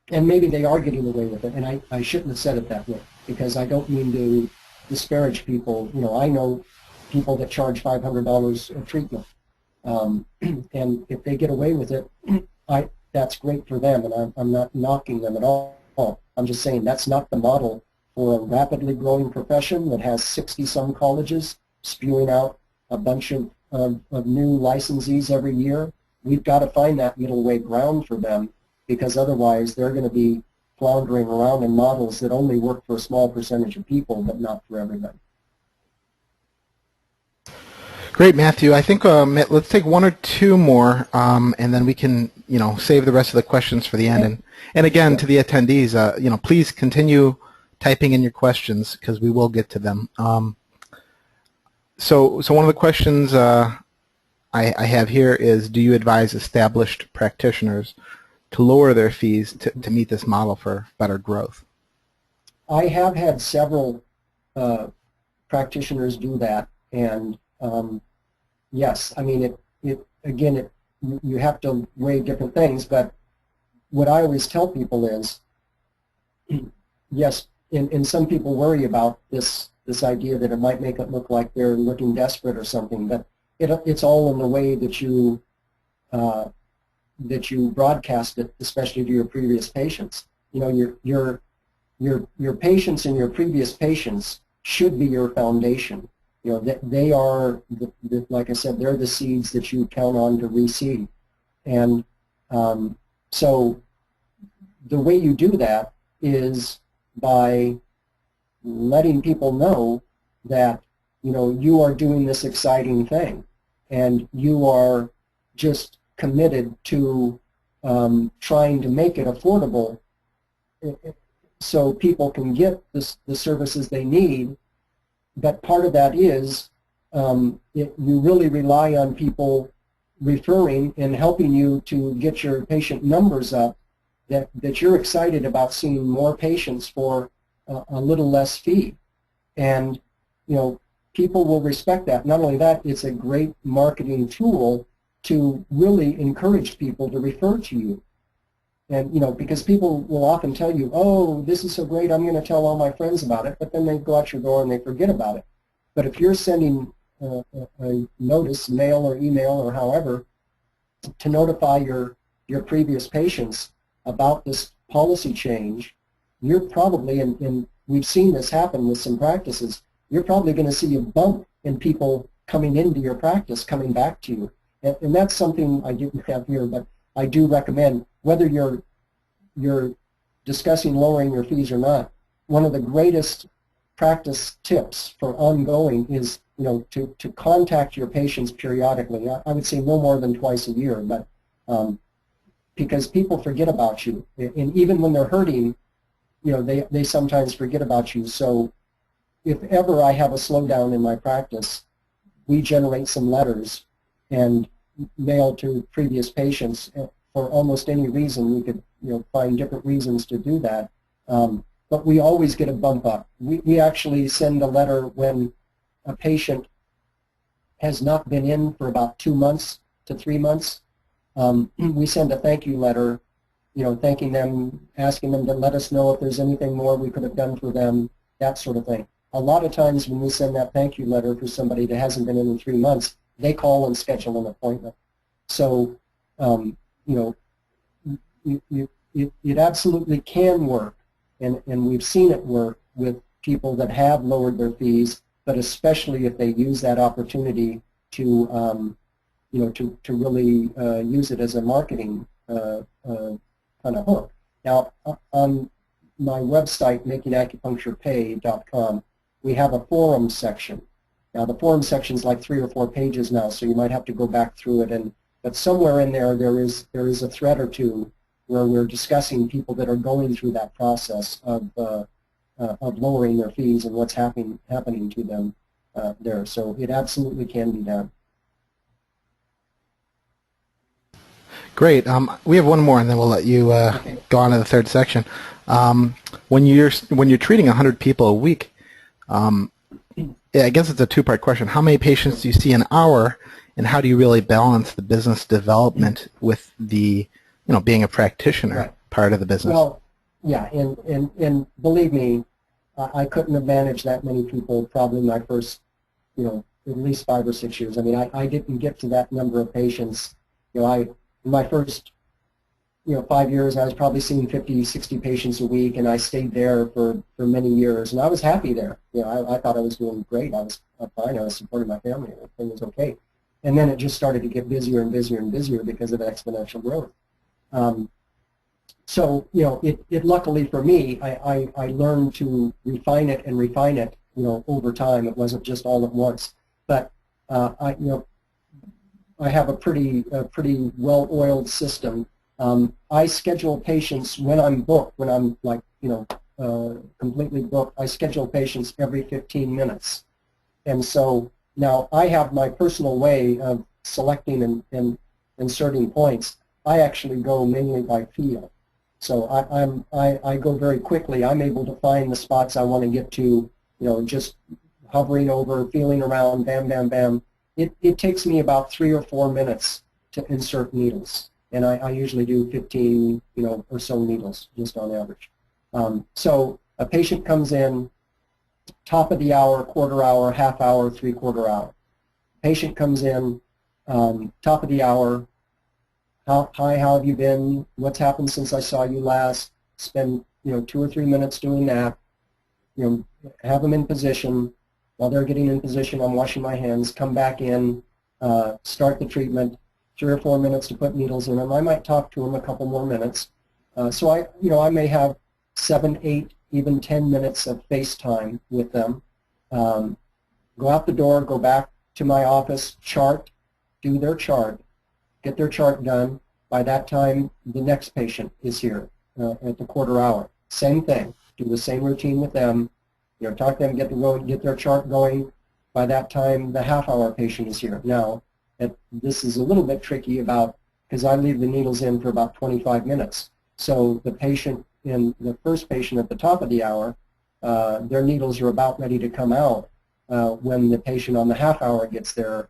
And maybe they are getting away with it, and I shouldn't have said it that way, because I don't mean to disparage people. I know people that charge $500 a treatment, and if they get away with it, that's great for them, and I'm not knocking them at all. I'm just saying that's not the model for a rapidly growing profession that has 60-some colleges spewing out a bunch of new licensees every year. We've got to find that middle way ground for them, because otherwise they're going to be floundering around in models that only work for a small percentage of people, but not for everybody. Great, Matthew. I think let's take one or two more, and then we can, save the rest of the questions for the end. And again, to the attendees, please continue typing in your questions because we will get to them. So one of the questions I have here is: do you advise established practitioners to lower their fees to meet this model for better growth? I have had several practitioners do that, and yes, I mean you have to weigh different things, but what I always tell people is, yes, and some people worry about this idea that it might make it look like they're looking desperate or something, but it's all in the way that you broadcast it, especially to your previous patients. Your patients and your previous patients should be your foundation. You know, they are, like I said, they're the seeds that you count on to reseed. And so the way you do that is by letting people know that, you know, you are doing this exciting thing and you are just committed to trying to make it affordable so people can get the services they need. But part of that is you really rely on people referring and helping you to get your patient numbers up, that you're excited about seeing more patients for a little less fee. And, you know, people will respect that. Not only that, it's a great marketing tool to really encourage people to refer to you. And, you know, because people will often tell you, oh, this is so great, I'm going to tell all my friends about it, but then they go out your door and they forget about it. But if you're sending a notice, mail or email or however, to notify your previous patients about this policy change, you're probably, and we've seen this happen with some practices, you're probably going to see a bump in people coming into your practice, coming back to you. And that's something I didn't have here, but I do recommend, whether you're discussing lowering your fees or not, one of the greatest practice tips for ongoing is, you know, to contact your patients periodically. I would say no more than twice a year, but because people forget about you, and even when they're hurting, you know, they sometimes forget about you. So if ever I have a slowdown in my practice, we generate some letters and mail to previous patients for almost any reason. We could, you know, find different reasons to do that. But we always get a bump up. We actually send a letter when a patient has not been in for about 2 months to 3 months. We send a thank you letter, you know, thanking them, asking them to let us know if there's anything more we could have done for them, that sort of thing. A lot of times when we send that thank you letter for somebody that hasn't been in 3 months, they call and schedule an appointment. So, you know, it absolutely can work, and we've seen it work with people that have lowered their fees, but especially if they use that opportunity to, you know, to really use it as a marketing kind of hook. Now, on my website, makingacupuncturepay.com, we have a forum section. Now, the forum section is like 3 or 4 pages now, so you might have to go back through it. But somewhere in there, there is a thread or two where we're discussing people that are going through that process of lowering their fees and what's happening to them there. So it absolutely can be done. Great. We have one more, and then we'll let you go on to the third section. When you're treating 100 people a week, I guess it's a two-part question. How many patients do you see an hour, and how do you really balance the business development with the, you know, being a practitioner part of the business? Well, yeah, and believe me, I couldn't have managed that many people probably my first, you know, at least 5 or 6 years. I mean, I didn't get to that number of patients. You know, in my first, you know, 5 years, I was probably seeing 50, 60 patients a week, and I stayed there for many years, and I was happy there. You know, I thought I was doing great. I was fine. I was supporting my family. Everything was okay. And then it just started to get busier and busier and busier because of exponential growth. So, you know, it luckily for me, I learned to refine it, you know, over time. It wasn't just all at once. But you know, I have a pretty well-oiled system. I schedule patients when I'm booked, when I'm like, you know, completely booked. I schedule patients every 15 minutes. And so now I have my personal way of selecting and inserting points. I actually go mainly by feel. So I go very quickly. I'm able to find the spots I want to get to, you know, just hovering over, feeling around, bam, bam, bam. It takes me about 3 or 4 minutes to insert needles, and I usually do 15, you know, or so needles just on average. So a patient comes in, top of the hour, quarter hour, half hour, 3/4 hour. Patient comes in, top of the hour. Hi, how have you been? What's happened since I saw you last? Spend, you know, 2 or 3 minutes doing that. You know, have them in position, While they're getting in position, I'm washing my hands, come back in, start the treatment, 3 or 4 minutes to put needles in them. I might talk to them a couple more minutes. So I may have 7, 8, even 10 minutes of face time with them. Go out the door, go back to my office, chart, do their chart, get their chart done. By that time, the next patient is here at the quarter hour. Same thing. Do the same routine with them. Talk to them, get their chart going. By that time, the half-hour patient is here. Now, this is a little bit tricky because I leave the needles in for about 25 minutes. So the first patient at the top of the hour, their needles are about ready to come out when the patient on the half-hour gets there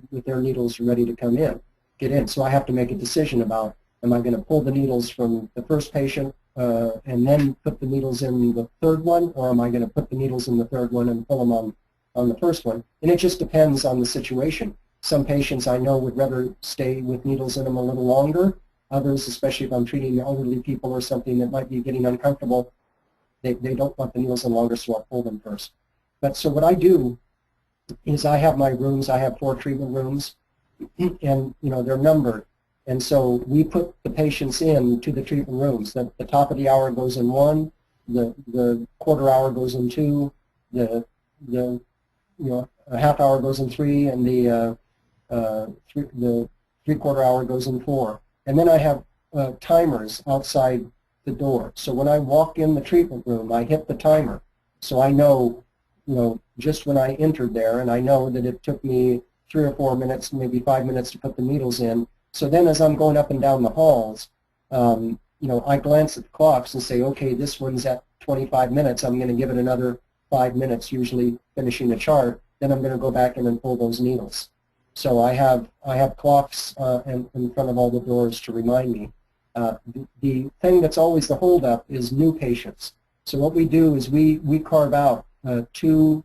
with their needles ready to get in. So I have to make a decision about, am I going to pull the needles from the first patient and then put the needles in the third one, or am I going to put the needles in the third one and pull them on the first one? And it just depends on the situation. Some patients I know would rather stay with needles in them a little longer. Others, especially if I'm treating elderly people or something that might be getting uncomfortable, they don't want the needles in longer, so I'll pull them first. But so what I do is I have my rooms. I have 4 treatment rooms, and they're numbered. And so we put the patients into the treatment rooms. The top of the hour goes in 1, the quarter hour goes in 2, the a half hour goes in 3, and the 3/4 hour goes in 4. And then I have timers outside the door. So when I walk in the treatment room, I hit the timer. So I know, just when I entered there, and I know that it took me 3 or 4 minutes, maybe 5 minutes to put the needles in. So then as I'm going up and down the halls, I glance at the clocks and say, okay, this one's at 25 minutes. I'm going to give it another 5 minutes, usually finishing the chart. Then I'm going to go back in and pull those needles. So I have clocks in front of all the doors to remind me. The thing that's always the holdup is new patients. So what we do is we carve out two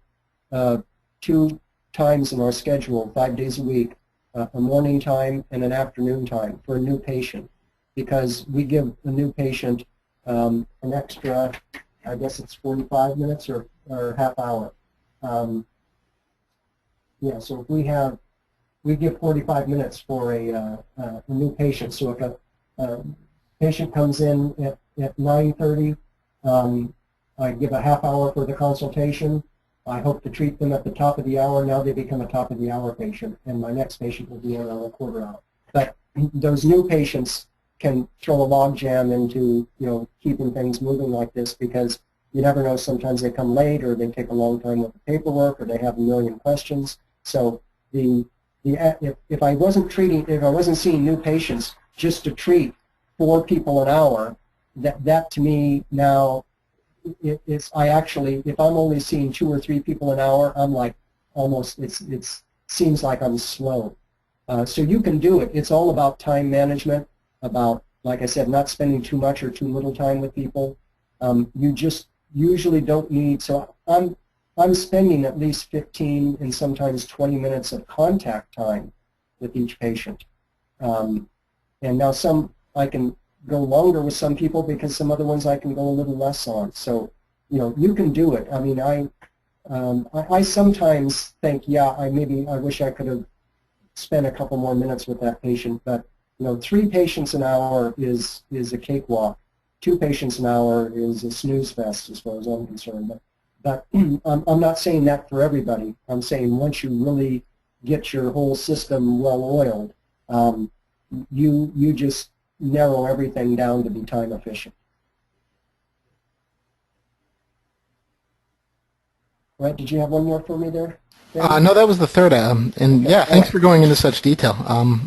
times in our schedule, 5 days a week, a morning time and an afternoon time for a new patient, because we give a new patient an extra, I guess it's 45 minutes or half hour. So if we give 45 minutes for a new patient. So if a patient comes in at 9:30, I give a half hour for the consultation. I hope to treat them at the top of the hour. Now they become a top of the hour patient, and my next patient will be around a quarter hour. But those new patients can throw a log jam into keeping things moving like this, because you never know. Sometimes they come late, or they take a long time with the paperwork, or they have a million questions. So if I wasn't seeing new patients just to treat 4 people an hour, that to me now, if I'm only seeing 2 or 3 people an hour, I'm like almost, it seems like I'm slow. So you can do it. It's all about time management, about, like I said, not spending too much or too little time with people. You just usually don't need, so I'm spending at least 15 and sometimes 20 minutes of contact time with each patient. And now I can go longer with some people, because some other ones I can go a little less on. So, you can do it. I mean, I sometimes think, I wish I could have spent a couple more minutes with that patient, but 3 patients an hour is a cakewalk. 2 patients an hour is a snooze fest, as far as I'm concerned. But I'm not saying that for everybody. I'm saying once you really get your whole system well oiled, you just narrow everything down to be time efficient. Right? Did you have one more for me there? No, that was the third. And okay. Yeah, thanks for going into such detail.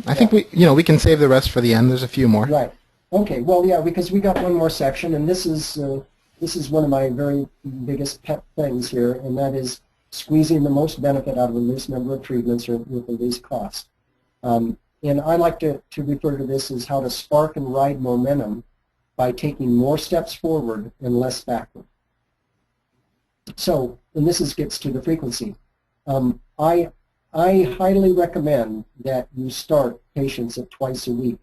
I think we can save the rest for the end. There's a few more. Right. Okay. Well, yeah, because we got one more section, and this is one of my very biggest pet things here, and that is squeezing the most benefit out of the least number of treatments or with the least cost. And I like to refer to this as how to spark and ride momentum by taking more steps forward and less backward. So, and this gets to the frequency. I highly recommend that you start patients at twice a week.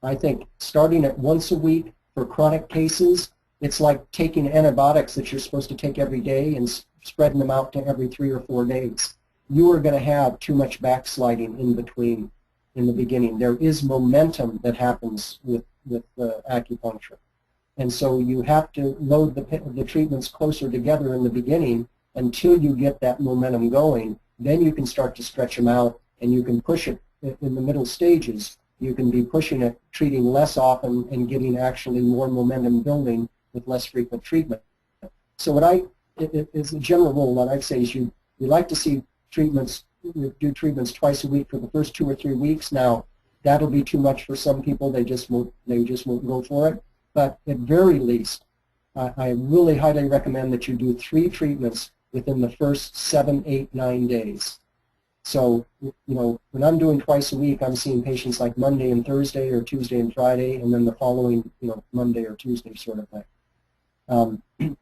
I think starting at once a week for chronic cases, it's like taking antibiotics that you're supposed to take every day and spreading them out to every 3 or 4 days, you are going to have too much backsliding in between in the beginning. There is momentum that happens with acupuncture. And so you have to load the treatments closer together in the beginning until you get that momentum going. Then you can start to stretch them out, and you can push it in the middle stages. You can be pushing it, treating less often, and getting actually more momentum building with less frequent treatment. So what as a general rule, what I'd say is you like to see treatments, do treatments twice a week for the first 2 or 3 weeks. Now, that'll be too much for some people. They just won't go for it. But at very least, I really highly recommend that you do 3 treatments within the first 7, 8, 9 days. So, when I'm doing twice a week, I'm seeing patients like Monday and Thursday, or Tuesday and Friday, and then the following, Monday or Tuesday sort of thing.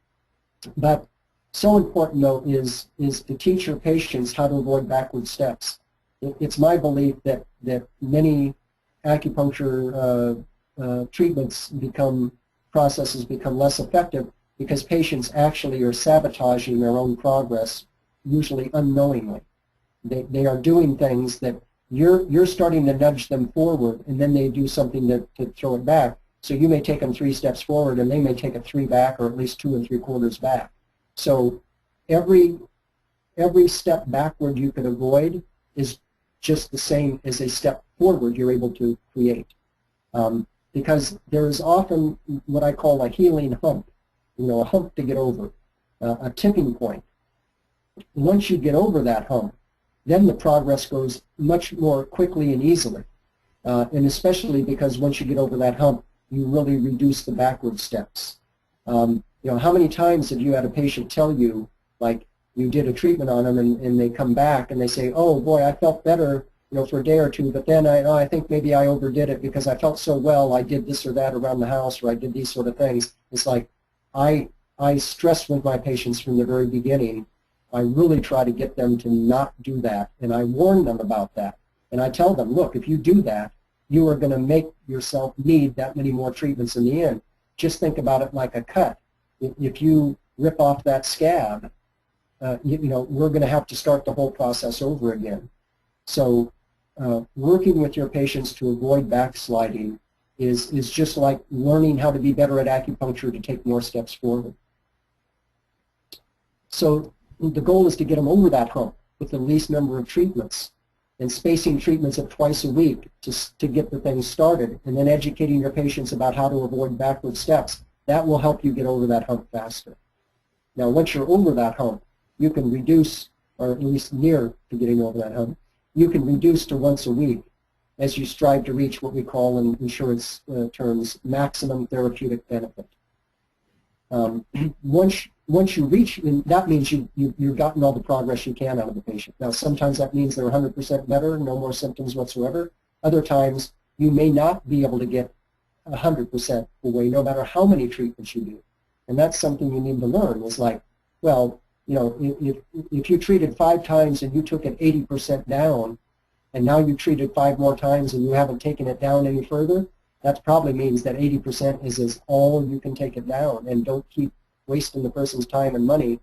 But so important, though, is to teach your patients how to avoid backward steps. It's my belief that many acupuncture processes become less effective because patients actually are sabotaging their own progress, usually unknowingly. They are doing things that you're starting to nudge them forward, and then they do something to throw it back. So you may take them 3 steps forward, and they may take it 3 back, or at least 2 3/4 back. So every step backward you could avoid is just the same as a step forward you're able to create. Because there is often what I call a healing hump, a hump to get over, a tipping point. Once you get over that hump, then the progress goes much more quickly and easily. And especially because once you get over that hump, you really reduce the backward steps. How many times have you had a patient tell you, like, you did a treatment on them, and they come back and they say, oh boy, I felt better, for a day or 2, but then I think maybe I overdid it because I felt so well, I did this or that around the house, or I did these sort of things. It's like, I stress with my patients from the very beginning. I really try to get them to not do that, and I warn them about that. And I tell them, look, if you do that, you are going to make yourself need that many more treatments in the end. Just think about it like a cut. If you rip off that scab, we're going to have to start the whole process over again. So working with your patients to avoid backsliding is just like learning how to be better at acupuncture to take more steps forward. So the goal is to get them over that hump with the least number of treatments, and spacing treatments of twice a week to get the thing started, and then educating your patients about how to avoid backward steps. That will help you get over that hump faster. Now, once you're over that hump, you can reduce, or at least near to getting over that hump, you can reduce to once a week as you strive to reach what we call in insurance terms maximum therapeutic benefit. Once you reach, and that means you've gotten all the progress you can out of the patient. Now, sometimes that means they're 100% better, no more symptoms whatsoever. Other times, you may not be able to get 100% away, no matter how many treatments you do. And that's something you need to learn. It's like, well, if you treated 5 times and you took it 80% down, and now you treated 5 more times and you haven't taken it down any further, that probably means that 80% is all you can take it down, and don't keep wasting the person's time and money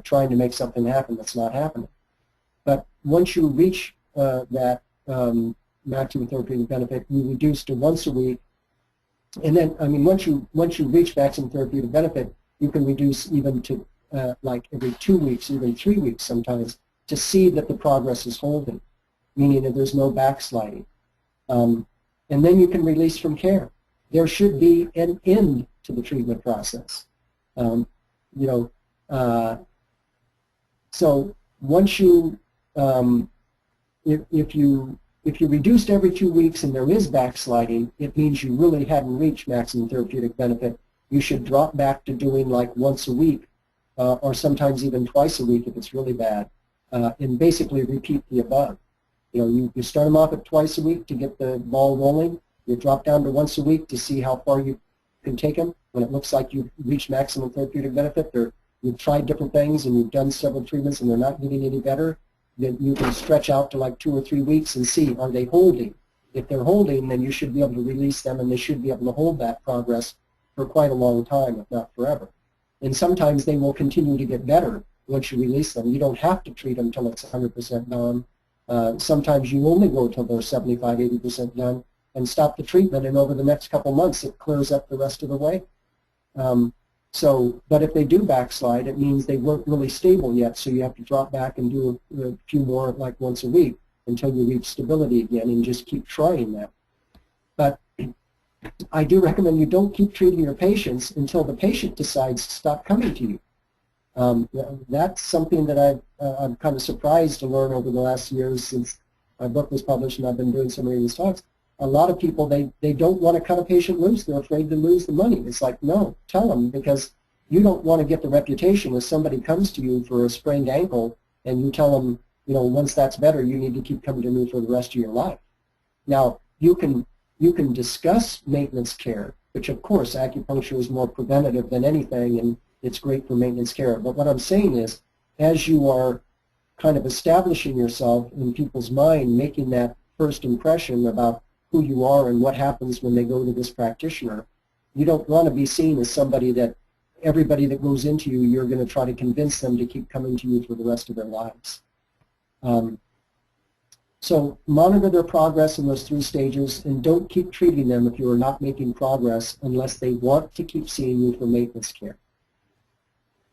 trying to make something happen that's not happening. But once you reach that maximum therapeutic benefit, you reduce to once a week. And then, once you reach maximum therapeutic benefit, you can reduce even to like every 2 weeks, even 3 weeks sometimes, to see that the progress is holding, meaning that there's no backsliding. And then you can release from care. There should be an end to the treatment process. So once you, if you reduced every 2 weeks and there is backsliding, it means you really hadn't reached maximum therapeutic benefit. You should drop back to doing like once a week, or sometimes even twice a week if it's really bad, and basically repeat the above. You start them off at twice a week to get the ball rolling. You drop down to once a week to see how far you can take them. When it looks like you've reached maximum therapeutic benefit, you've tried different things and you've done several treatments and they're not getting any better, then you can stretch out to like 2 or 3 weeks and see, are they holding? If they're holding, then you should be able to release them, and they should be able to hold that progress for quite a long time, if not forever. And sometimes they will continue to get better once you release them. You don't have to treat them until it's 100% gone. Sometimes you only go till they're 75, 80% done and stop the treatment, and over the next couple months it clears up the rest of the way. But if they do backslide, it means they weren't really stable yet, so you have to drop back and do a few more, like once a week, until you reach stability again, and just keep trying that. But I do recommend you don't keep treating your patients until the patient decides to stop coming to you. That's something that I'm kind of surprised to learn over the last years since my book was published and I've been doing so many of these talks. A lot of people, they don't want to cut a patient loose. They're afraid to lose the money. It's like, no, tell them, because you don't want to get the reputation if somebody comes to you for a sprained ankle and you tell them, you know, once that's better, you need to keep coming to me for the rest of your life. Now, you can discuss maintenance care, which of course acupuncture is more preventative than anything, and it's great for maintenance care. But what I'm saying is, as you are kind of establishing yourself in people's mind, making that first impression about who you are and what happens when they go to this practitioner, you don't want to be seen as somebody that everybody that goes into you, you're going to try to convince them to keep coming to you for the rest of their lives. So monitor their progress in those 3 stages, and don't keep treating them if you are not making progress unless they want to keep seeing you for maintenance care.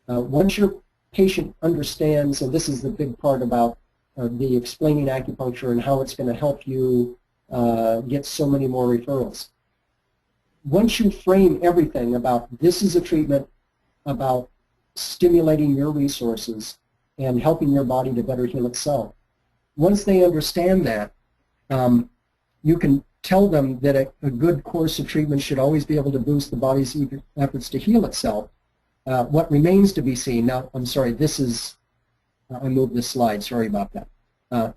Once your patient understands, and this is the big part about the explaining acupuncture and how it's going to help you get so many more referrals. Once you frame everything about this is a treatment about stimulating your resources and helping your body to better heal itself, once they understand that, you can tell them that a good course of treatment should always be able to boost the body's efforts to heal itself. What remains to be seen, now I'm sorry, this is, I moved this slide, sorry about that.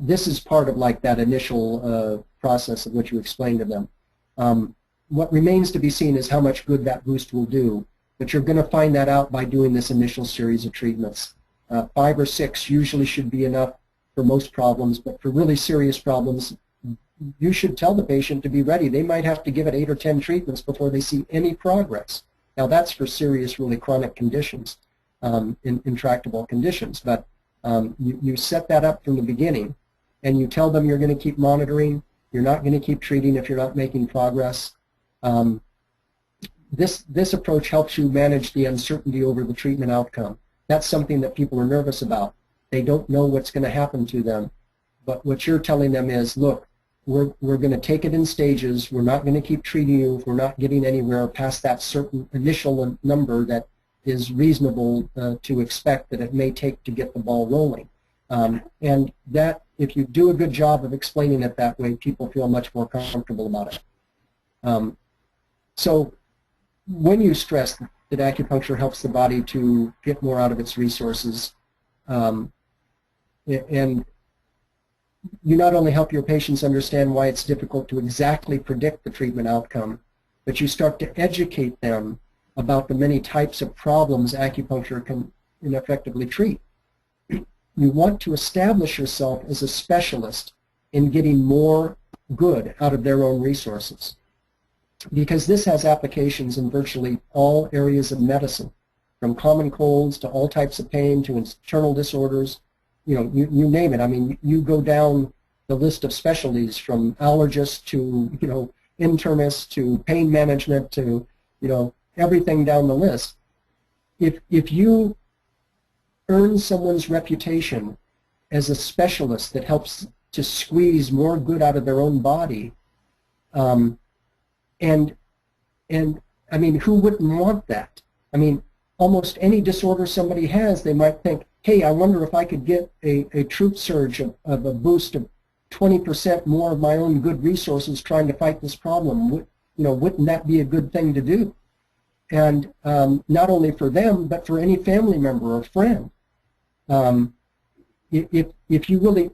This is part of like that initial process of what you explained to them. What remains to be seen is how much good that boost will do, but you're going to find that out by doing this initial series of treatments. 5 or 6 usually should be enough for most problems, but for really serious problems, you should tell the patient to be ready. They might have to give it 8 or 10 treatments before they see any progress. Now that's for serious, really chronic conditions, intractable conditions, but you set that up from the beginning, and you tell them you're going to keep monitoring, you're not going to keep treating if you're not making progress. This approach helps you manage the uncertainty over the treatment outcome. That's something that people are nervous about. They don't know what's going to happen to them, but what you're telling them is, look, we're going to take it in stages. We're not going to keep treating you if we're not getting anywhere past that certain initial number that is reasonable to expect that it may take to get the ball rolling. And that, if you do a good job of explaining it that way, people feel much more comfortable about it. So when you stress that acupuncture helps the body to get more out of its resources, and you not only help your patients understand why it's difficult to exactly predict the treatment outcome, but you start to educate them about the many types of problems acupuncture can effectively treat. You want to establish yourself as a specialist in getting more good out of their own resources, because this has applications in virtually all areas of medicine, from common colds to all types of pain to internal disorders. You name it. I mean, you go down the list of specialties from allergists to, internists to pain management to, everything down the list. If you earn someone's reputation as a specialist that helps to squeeze more good out of their own body, and I mean, who wouldn't want that? I mean, almost any disorder somebody has, they might think, hey, I wonder if I could get a troop surge of a boost of 20% more of my own good resources trying to fight this problem. Wouldn't that be a good thing to do? And not only for them, but for any family member or friend. If you really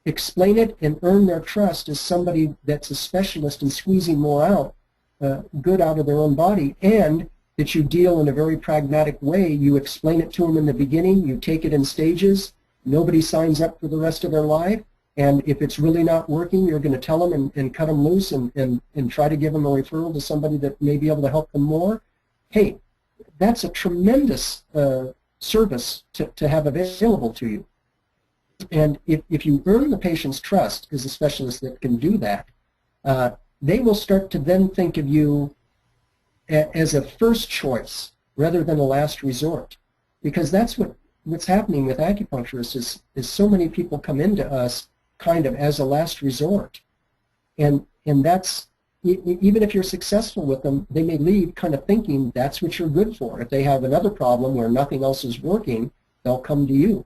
explain it and earn their trust as somebody that's a specialist in squeezing more out, good out of their own body, and that you deal in a very pragmatic way, you explain it to them in the beginning, you take it in stages, nobody signs up for the rest of their life, and if it's really not working, you're going to tell them and cut them loose and try to give them a referral to somebody that may be able to help them more. Hey, that's a tremendous service to have available to you. And if you earn the patient's trust as a specialist that can do that, they will start to then think of you as a first choice rather than a last resort. Because that's what's happening with acupuncturists is so many people come into us kind of as a last resort. And that's, even if you're successful with them, they may leave kind of thinking that's what you're good for. If they have another problem where nothing else is working, they'll come to you.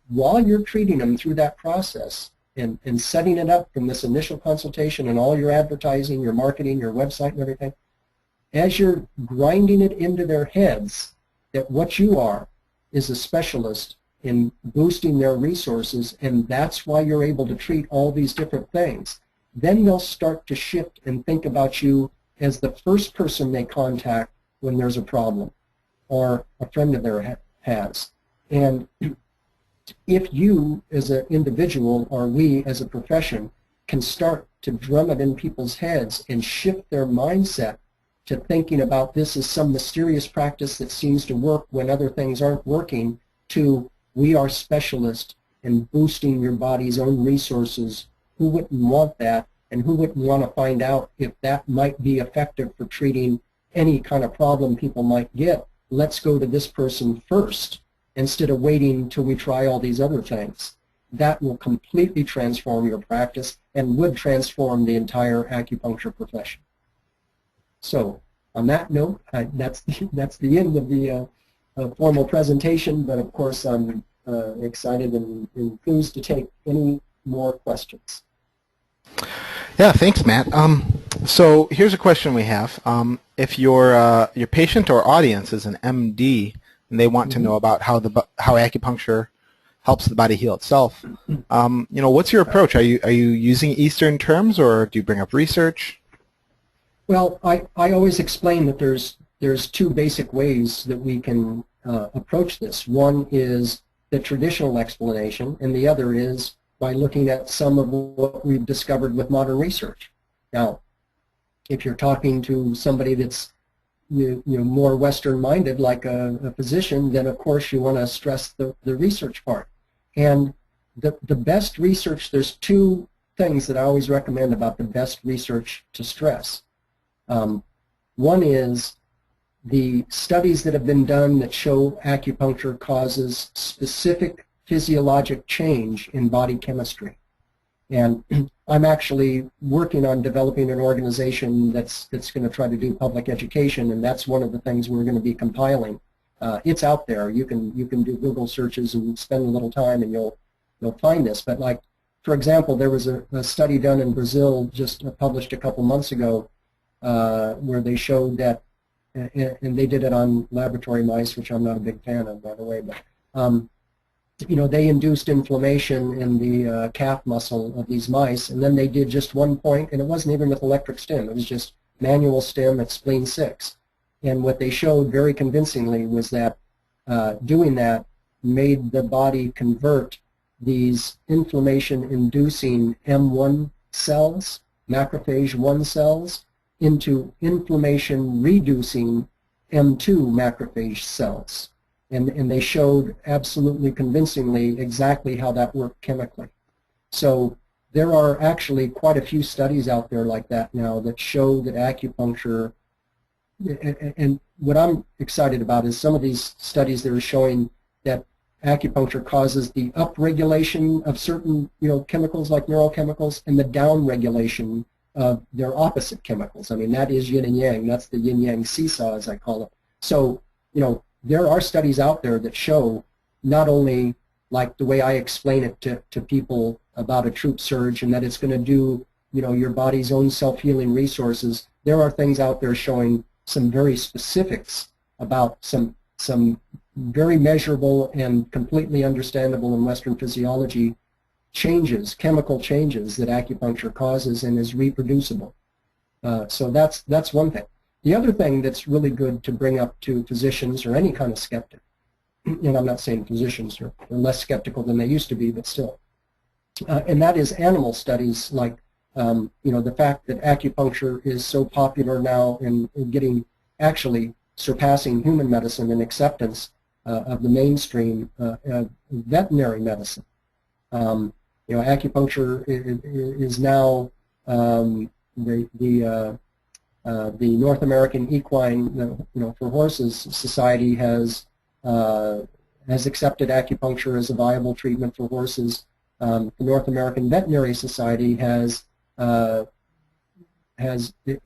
While you're treating them through that process and setting it up from this initial consultation and all your advertising, your marketing, your website and everything, as you're grinding it into their heads that what you are is a specialist in boosting their resources, and that's why you're able to treat all these different things, then they'll start to shift and think about you as the first person they contact when there's a problem or a friend of theirs has. And if you as an individual or we as a profession can start to drum it in people's heads and shift their mindset to thinking about this as some mysterious practice that seems to work when other things aren't working, to we are specialists in boosting your body's own resources. Who wouldn't want that, and who wouldn't want to find out if that might be effective for treating any kind of problem people might get? Let's go to this person first instead of waiting till we try all these other things. That will completely transform your practice and would transform the entire acupuncture profession. So on that note, that's the end of the formal presentation, but of course I'm excited and enthused to take any more questions. Yeah, thanks, Matt. So here's a question we have. If your patient or audience is an MD and they want to know about how acupuncture helps the body heal itself, what's your approach? Are you using Eastern terms, or do you bring up research? Well, I always explain that there's two basic ways that we can approach this. One is the traditional explanation, and the other is by looking at some of what we've discovered with modern research. Now, if you're talking to somebody that's more Western-minded, like a physician, then of course you want to stress the research part. And the best research, there's two things that I always recommend about the best research to stress. One is the studies that have been done that show acupuncture causes specific physiologic change in body chemistry. And I'm actually working on developing an organization that's going to try to do public education, and that's one of the things we're going to be compiling. It's out there. You can do Google searches and spend a little time, and you'll find this. But like, for example, there was a study done in Brazil just published a couple months ago where they showed that, and they did it on laboratory mice, which I'm not a big fan of, by the way, but they induced inflammation in the calf muscle of these mice, and then they did just one point, and it wasn't even with electric stim, it was just manual stim at spleen 6. And what they showed very convincingly was that doing that made the body convert these inflammation-inducing M1 cells, macrophage 1 cells, into inflammation-reducing M2 macrophage cells. And they showed absolutely convincingly exactly how that worked chemically. So there are actually quite a few studies out there like that now that show that acupuncture, and what I'm excited about is some of these studies that are showing that acupuncture causes the upregulation of certain chemicals like neurochemicals and the downregulation of their opposite chemicals. I mean, that is yin and yang. That's the yin-yang seesaw, as I call it. So, there are studies out there that show not only like the way I explain it to people about a troop surge and that it's going to do, your body's own self-healing resources. There are things out there showing some very specifics about some very measurable and completely understandable in Western physiology changes, chemical changes that acupuncture causes and is reproducible. So that's one thing. The other thing that's really good to bring up to physicians or any kind of skeptic, and I'm not saying physicians are less skeptical than they used to be, but still, and that is animal studies like, the fact that acupuncture is so popular now and getting actually surpassing human medicine in acceptance. of the mainstream veterinary medicine. Acupuncture is now the North American Equine, for Horses Society has accepted acupuncture as a viable treatment for horses. The North American Veterinary Society has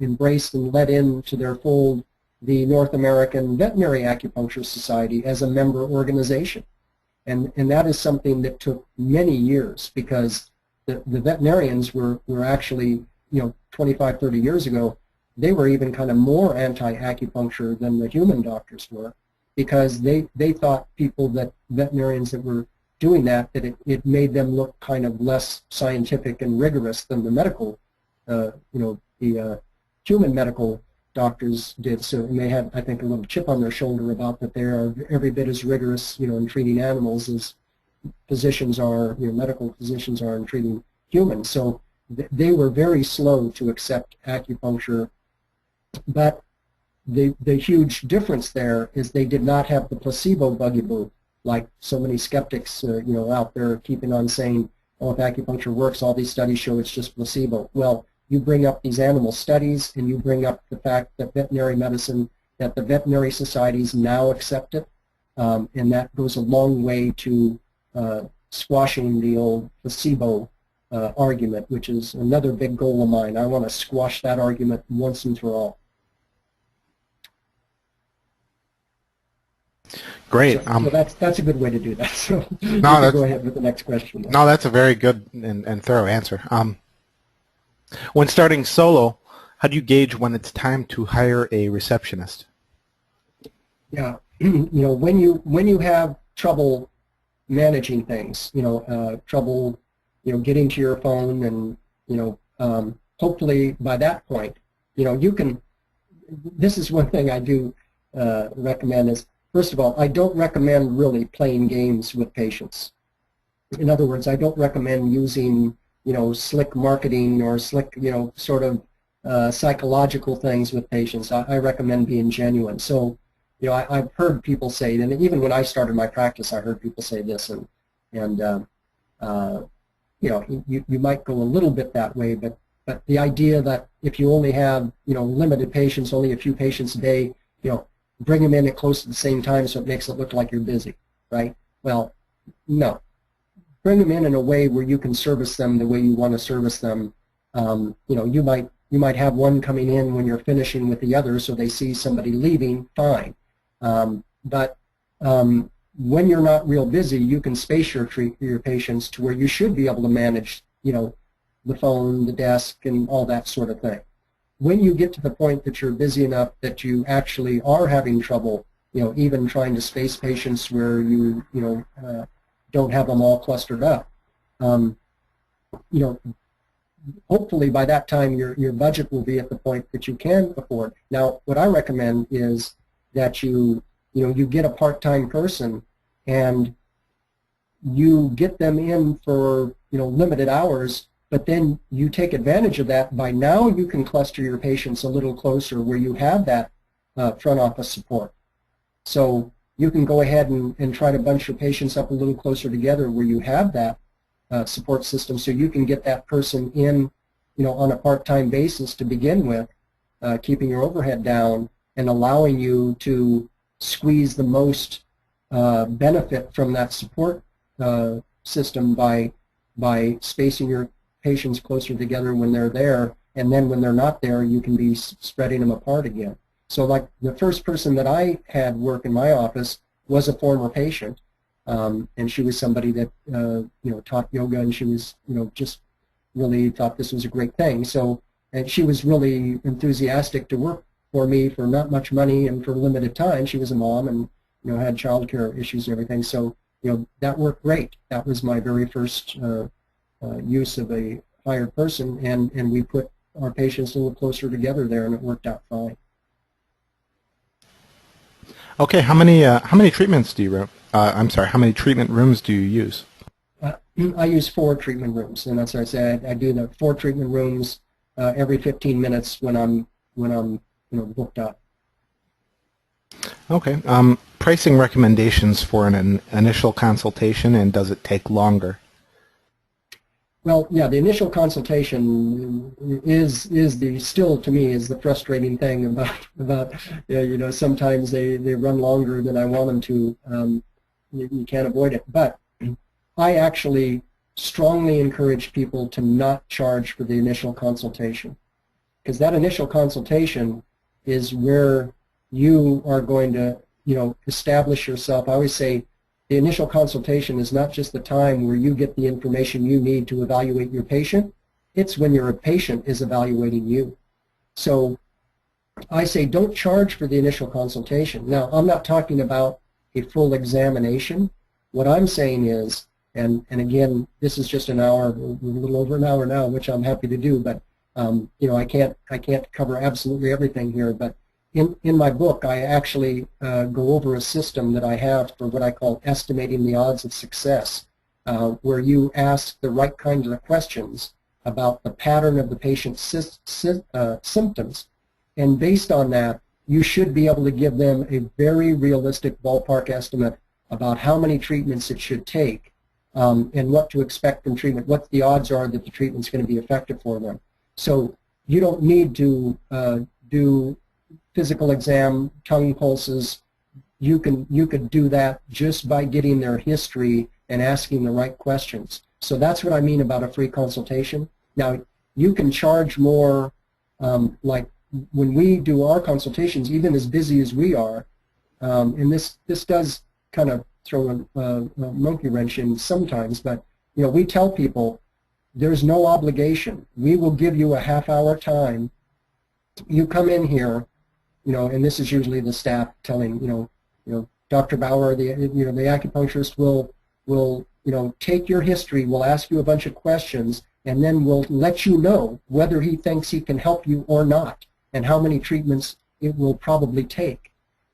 embraced and let into their fold the North American Veterinary Acupuncture Society as a member organization. And that is something that took many years, because the veterinarians were actually, 25, 30 years ago, they were even kind of more anti-acupuncture than the human doctors were, because they thought veterinarians that were doing that it made them look kind of less scientific and rigorous than the medical, the human medical doctors did. So they had, I think, a little chip on their shoulder about that they are every bit as rigorous, in treating animals as physicians are, medical physicians are in treating humans. So they were very slow to accept acupuncture. But the huge difference there is they did not have the placebo bugaboo, like so many skeptics, out there keeping on saying, oh, if acupuncture works, all these studies show it's just placebo. Well, you bring up these animal studies, and you bring up the fact that veterinary medicine, that the veterinary societies now accept it, and that goes a long way to squashing the old placebo argument, which is another big goal of mine. I want to squash that argument once and for all. Great. So that's a good way to do that. So you No, can go ahead with the next question. No, that's a very good and thorough answer. When starting solo, how do you gauge when it's time to hire a receptionist? Yeah, when you have trouble managing things, trouble, getting to your phone, and hopefully by that point, you can. This is one thing I do recommend is, first of all, I don't recommend really playing games with patients. In other words, I don't recommend using, slick marketing or slick, sort of psychological things with patients. I recommend being genuine. So, I've heard people say, and even when I started my practice, I heard people say this, and you might go a little bit that way, but the idea that if you only have, limited patients, only a few patients a day, bring them in at close to the same time so it makes it look like you're busy, right? Well, no. Bring them in a way where you can service them the way you want to service them. You might have one coming in when you're finishing with the other, so they see somebody leaving, fine. But when you're not real busy, you can space your patients to where you should be able to manage, the phone, the desk, and all that sort of thing. When you get to the point that you're busy enough that you actually are having trouble, even trying to space patients where you, don't have them all clustered up, hopefully by that time your budget will be at the point that you can afford. Now, what I recommend is that you get a part-time person and you get them in for, limited hours, but then you take advantage of that by now you can cluster your patients a little closer where you have that front office support. So you can go ahead and try to bunch your patients up a little closer together where you have that support system, so you can get that person in, on a part-time basis to begin with, keeping your overhead down and allowing you to squeeze the most benefit from that support system by spacing your patients closer together when they're there, and then when they're not there, you can be spreading them apart again. So like the first person that I had work in my office was a former patient, and she was somebody that taught yoga, and she was just really thought this was a great thing. So, and she was really enthusiastic to work for me for not much money and for limited time. She was a mom and had childcare issues and everything. So that worked great. That was my very first use of a hired person, and we put our patients a little closer together there, and it worked out fine. Okay, how many treatments do you how many treatment rooms do you use? I use 4 treatment rooms, and as I said, I do the 4 treatment rooms every 15 minutes when I'm booked up. Okay. Pricing recommendations for an initial consultation, and does it take longer? Well, yeah, the initial consultation is the still to me is the frustrating thing about yeah, you know, sometimes they run longer than I want them to. You can't avoid it, but I actually strongly encourage people to not charge for the initial consultation, because that initial consultation is where you are going to, you know, establish yourself. I always say the initial consultation is not just the time where you get the information you need to evaluate your patient. It's when your patient is evaluating you. So I say don't charge for the initial consultation. Now, I'm not talking about a full examination. What I'm saying is, and again, this is just an hour, a little over an hour now, which I'm happy to do, but you know, I can't cover absolutely everything here, but in my book, I actually go over a system that I have for what I call estimating the odds of success, where you ask the right kinds of questions about the pattern of the patient's symptoms, and based on that, you should be able to give them a very realistic ballpark estimate about how many treatments it should take, and what to expect from treatment, what the odds are that the treatment's going to be effective for them. So you don't need to do physical exam, tongue pulses. You could do that just by getting their history and asking the right questions. So that's what I mean about a free consultation. Now, you can charge more, like when we do our consultations, even as busy as we are, and this does kind of throw a monkey wrench in sometimes, but you know, we tell people there's no obligation. We will give you a half-hour time. You come in here, you know, and this is usually the staff telling, you know, Dr. Bauer, the acupuncturist will you know, take your history, will ask you a bunch of questions, and then we'll let you know whether he thinks he can help you or not, and how many treatments it will probably take.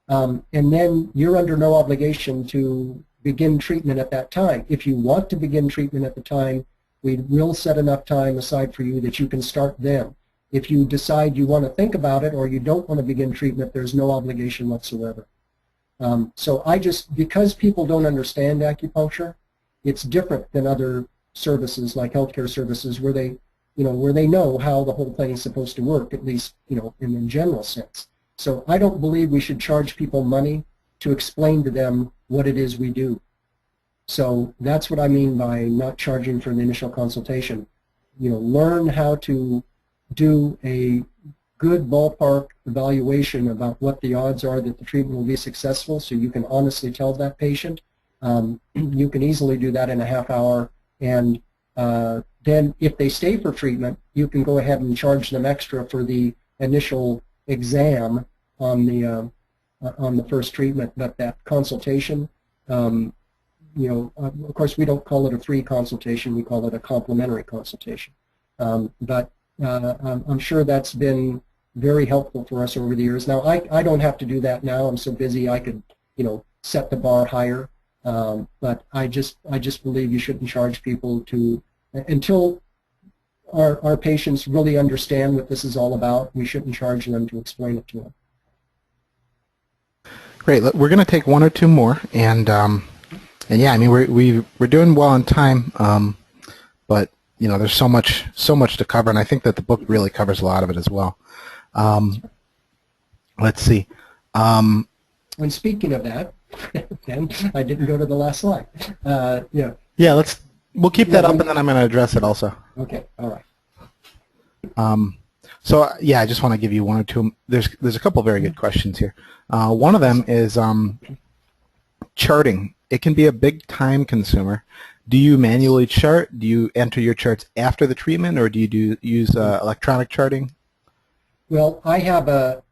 And then you're under no obligation to begin treatment at that time. If you want to begin treatment at the time, we will set enough time aside for you that you can start then. If you decide you want to think about it or you don't want to begin treatment, there's no obligation whatsoever. So because people don't understand acupuncture, it's different than other services like healthcare services where they know how the whole thing is supposed to work, at least, you know, in the general sense. So I don't believe we should charge people money to explain to them what it is we do. So that's what I mean by not charging for the initial consultation. You know, learn how to do a good ballpark evaluation about what the odds are that the treatment will be successful, so you can honestly tell that patient. You can easily do that in a half hour, and then if they stay for treatment, you can go ahead and charge them extra for the initial exam on the first treatment. But that consultation, you know, of course, we don't call it a free consultation; we call it a complimentary consultation. But I'm sure that's been very helpful for us over the years. Now, I don't have to do that now. I'm so busy. I could, you know, set the bar higher. But I just believe you shouldn't charge people until our patients really understand what this is all about. We shouldn't charge them to explain it to them. Great. We're going to take one or two more, and yeah, I mean we're doing well on time, but you know, there's so much to cover, and I think that the book really covers a lot of it as well. Let's see. When speaking of that, and I didn't go to the last slide. Yeah. Yeah, we'll keep that up, and then I'm going to address it also. Okay. All right. So yeah, I just want to give you one or two. There's a couple very good questions here. One of them is charting. It can be a big time consumer. Do you manually chart? Do you enter your charts after the treatment, or do you use electronic charting? Well, I have a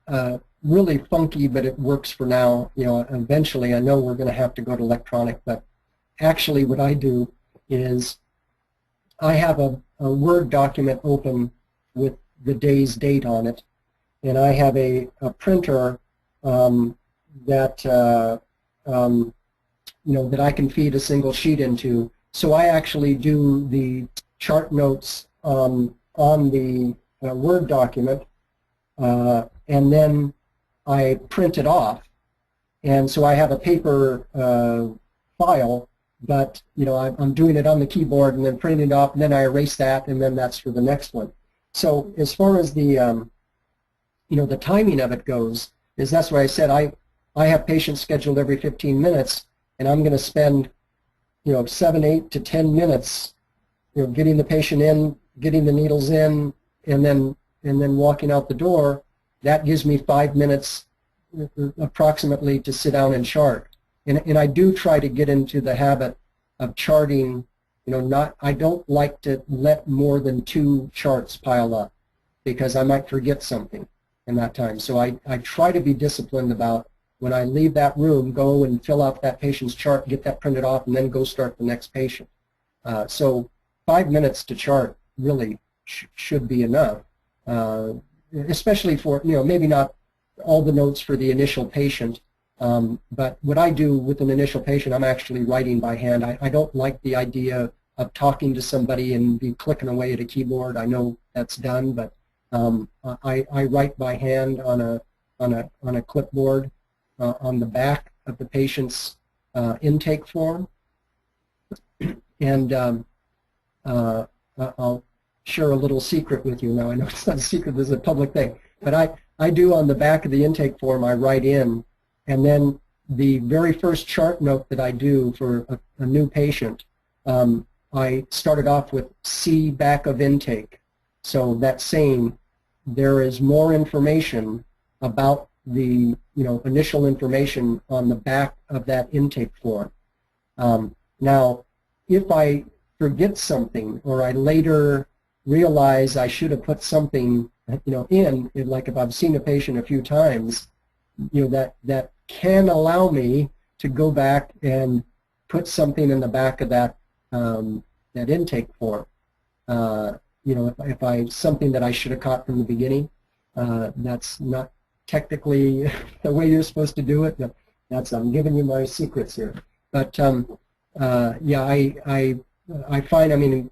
really funky, but it works for now. You know, eventually I know we're going to have to go to electronic, but actually what I do is I have a Word document open with the day's date on it, and I have a printer that you know, that I can feed a single sheet into. So I actually do the chart notes on the Word document, and then I print it off, And so I have a paper file, but I'm doing it on the keyboard and then printing it off, and then I erase that, and then that's for the next one. So as far as the the timing of it goes, is that's why I said I have patients scheduled every 15 minutes, and I'm going to spend 7, 8 to 10 minutes getting the patient in, getting the needles in, and then walking out the door. That gives me 5 minutes approximately to sit down and chart. And I do try to get into the habit of charting. I don't like to let more than 2 charts pile up, because I might forget something in that time. So I try to be disciplined about, when I leave that room, go and fill out that patient's chart, get that printed off, and then go start the next patient. So 5 minutes to chart really should be enough, especially for, maybe not all the notes for the initial patient, but what I do with an initial patient, I'm actually writing by hand. I don't like the idea of talking to somebody and be clicking away at a keyboard. I know that's done, but I write by hand on a clipboard on the back of the patient's intake form. And I'll share a little secret with you now. I know it's not a secret, this is a public thing, but I do on the back of the intake form, I write in, and then the very first chart note that I do for a new patient, I started off with C back of intake. So that's saying there is more information about the initial information on the back of that intake form. Now, if I forget something, or I later realize I should have put something in, like if I've seen a patient a few times, that can allow me to go back and put something in the back of that that intake form. If something that I should have caught from the beginning, that's not technically the way you're supposed to do it. I'm giving you my secrets here. But yeah, I find,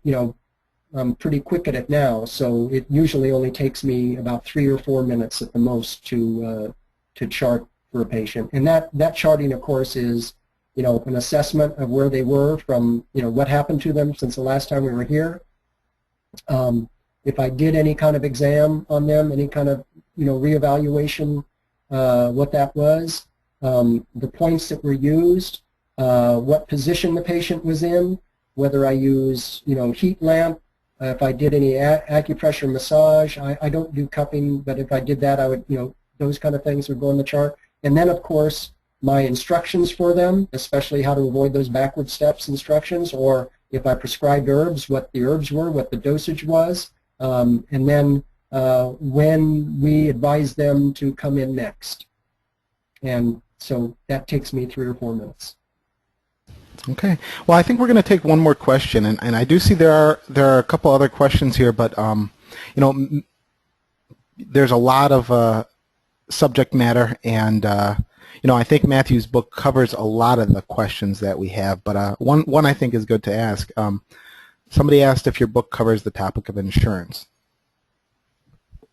I'm pretty quick at it now, so it usually only takes me about 3 or 4 minutes at the most to chart for a patient. And that charting, of course, is an assessment of where they were from, what happened to them since the last time we were here. If I did any kind of exam on them, any kind of reevaluation, what that was, the points that were used, what position the patient was in, whether I use heat lamp, if I did any acupressure massage. I don't do cupping, but if I did that, I would, those kind of things would go in the chart. And then, of course, my instructions for them, especially how to avoid those backward steps instructions, or if I prescribed herbs, what the herbs were, what the dosage was, and then when we advise them to come in next. And so that takes me 3 or 4 minutes. Okay. Well, I think we're going to take one more question, and I do see there are a couple other questions here, but there's a lot of subject matter, and I think Matthew's book covers a lot of the questions that we have. But one I think is good to ask. Somebody asked if your book covers the topic of insurance.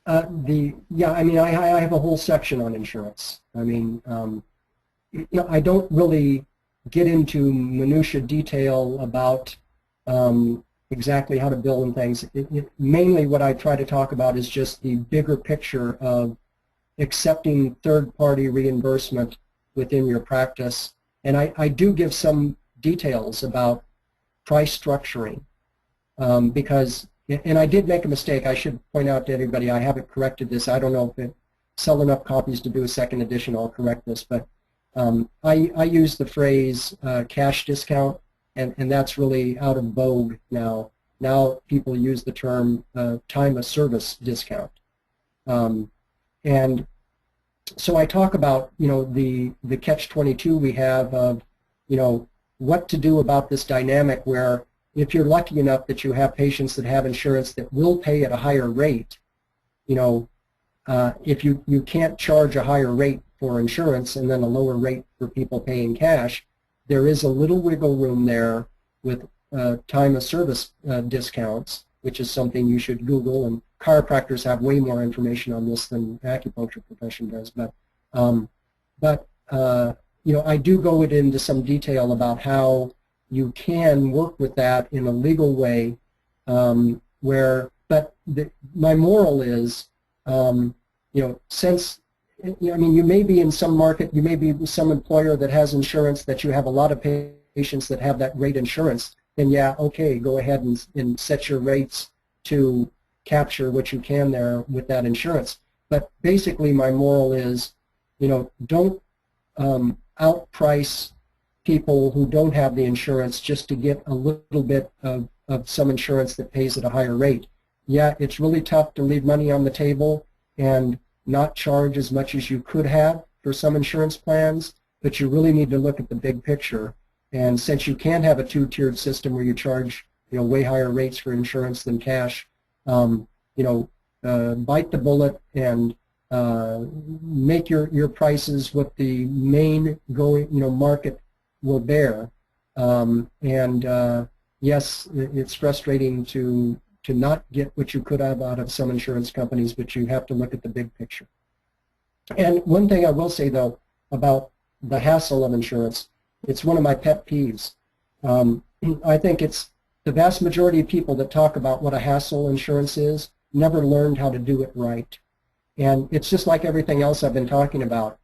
Yeah, I have a whole section on insurance. I don't really get into minutia detail about exactly how to bill and things. Mainly what I try to talk about is just the bigger picture of accepting third-party reimbursement within your practice. And I do give some details about price structuring because, and I did make a mistake. I should point out to everybody, I haven't corrected this. I don't know if it sell enough copies to do a second edition. I'll correct this, but I use the phrase cash discount, and that's really out of vogue now. Now people use the term time of service discount. And so I talk about, the catch-22 we have of, what to do about this dynamic where if you're lucky enough that you have patients that have insurance that will pay at a higher rate, if you can't charge a higher rate for insurance and then a lower rate for people paying cash, there is a little wiggle room there with time of service discounts, which is something you should Google, and chiropractors have way more information on this than acupuncture profession does. But I do go into some detail about how you can work with that in a legal way, my moral is, since, I mean, you may be in some market, you may be some employer that has insurance that you have a lot of patients that have that great insurance, then yeah, okay, go ahead and set your rates to capture what you can there with that insurance. But basically my moral is, don't outprice people who don't have the insurance just to get a little bit of some insurance that pays at a higher rate. Yeah, it's really tough to leave money on the table and not charge as much as you could have for some insurance plans, but you really need to look at the big picture. And since you can have a two-tiered system where you charge way higher rates for insurance than cash, bite the bullet and make your prices what the main market will bear. Yes, it's frustrating to not get what you could have out of some insurance companies, but you have to look at the big picture. And one thing I will say, though, about the hassle of insurance, it's one of my pet peeves. I think it's the vast majority of people that talk about what a hassle insurance is never learned how to do it right. And it's just like everything else I've been talking about.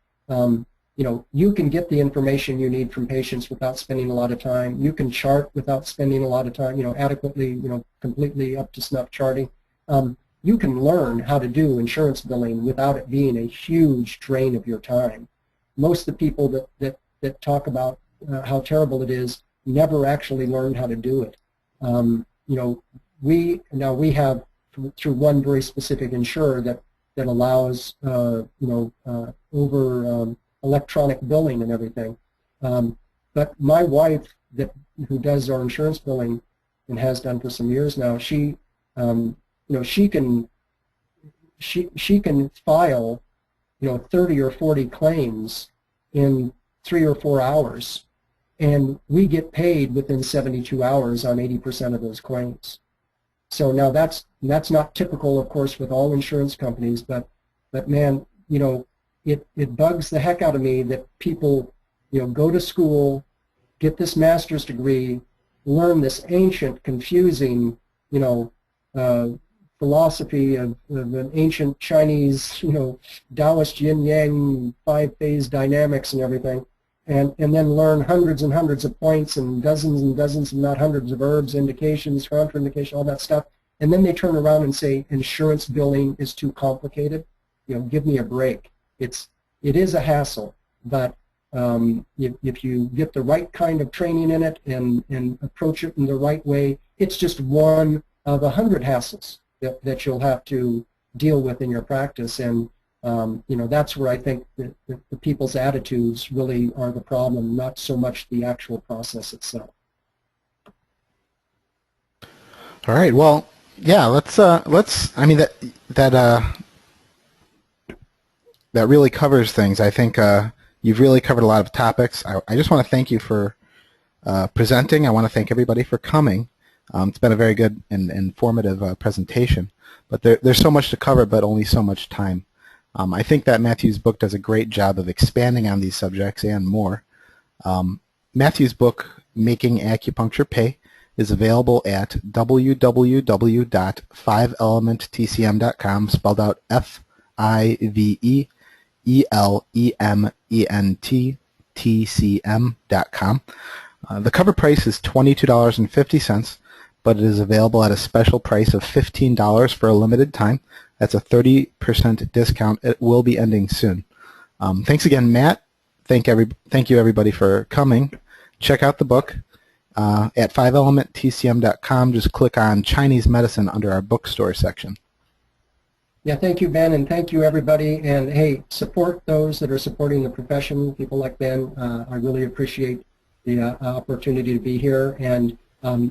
You can get the information you need from patients without spending a lot of time. You can chart without spending a lot of time, adequately, completely up to snuff charting. You can learn how to do insurance billing without it being a huge drain of your time. Most of the people that talk about how terrible it is never actually learned how to do it. We have, through one very specific insurer that allows, over electronic billing and everything. But my wife, who does our insurance billing and has done for some years now, she can file 30 or 40 claims in 3 or 4 hours, and we get paid within 72 hours on 80% of those claims. So now that's not typical, of course, with all insurance companies, but man, it bugs the heck out of me that people, go to school, get this master's degree, learn this ancient, confusing, philosophy of an ancient Chinese, Taoist yin-yang, 5-phase dynamics and everything, and then learn hundreds and hundreds of points and dozens, if not hundreds of verbs, indications, contraindication, all that stuff, and then they turn around and say insurance billing is too complicated. Give me a break. It is a hassle, but if you get the right kind of training in it and approach it in the right way, it's just one of 100 hassles that you'll have to deal with in your practice. And that's where I think the people's attitudes really are the problem, not so much the actual process itself. All right. Well, yeah. Let's. I mean, that really covers things. I think you've really covered a lot of topics. I just want to thank you for presenting. I want to thank everybody for coming. It's been a very good and informative presentation. But there's so much to cover, but only so much time. I think that Matthew's book does a great job of expanding on these subjects and more. Matthew's book, Making Acupuncture Pay, is available at www.5elementtcm.com, spelled out FIVELEMENTTCM.com. The cover price is $22.50, but it is available at a special price of $15 for a limited time. That's a 30% discount. It will be ending soon. Thanks again, Matt. Thank you, everybody, for coming. Check out the book at 5elementtcm.com. Just click on Chinese Medicine under our bookstore section. Yeah, thank you, Ben, and thank you, everybody. And hey, support those that are supporting the profession, people like Ben. I really appreciate the opportunity to be here. And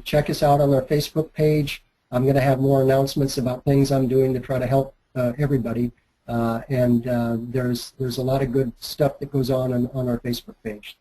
check us out on our Facebook page. I'm going to have more announcements about things I'm doing to try to help everybody. There's a lot of good stuff that goes on our Facebook page.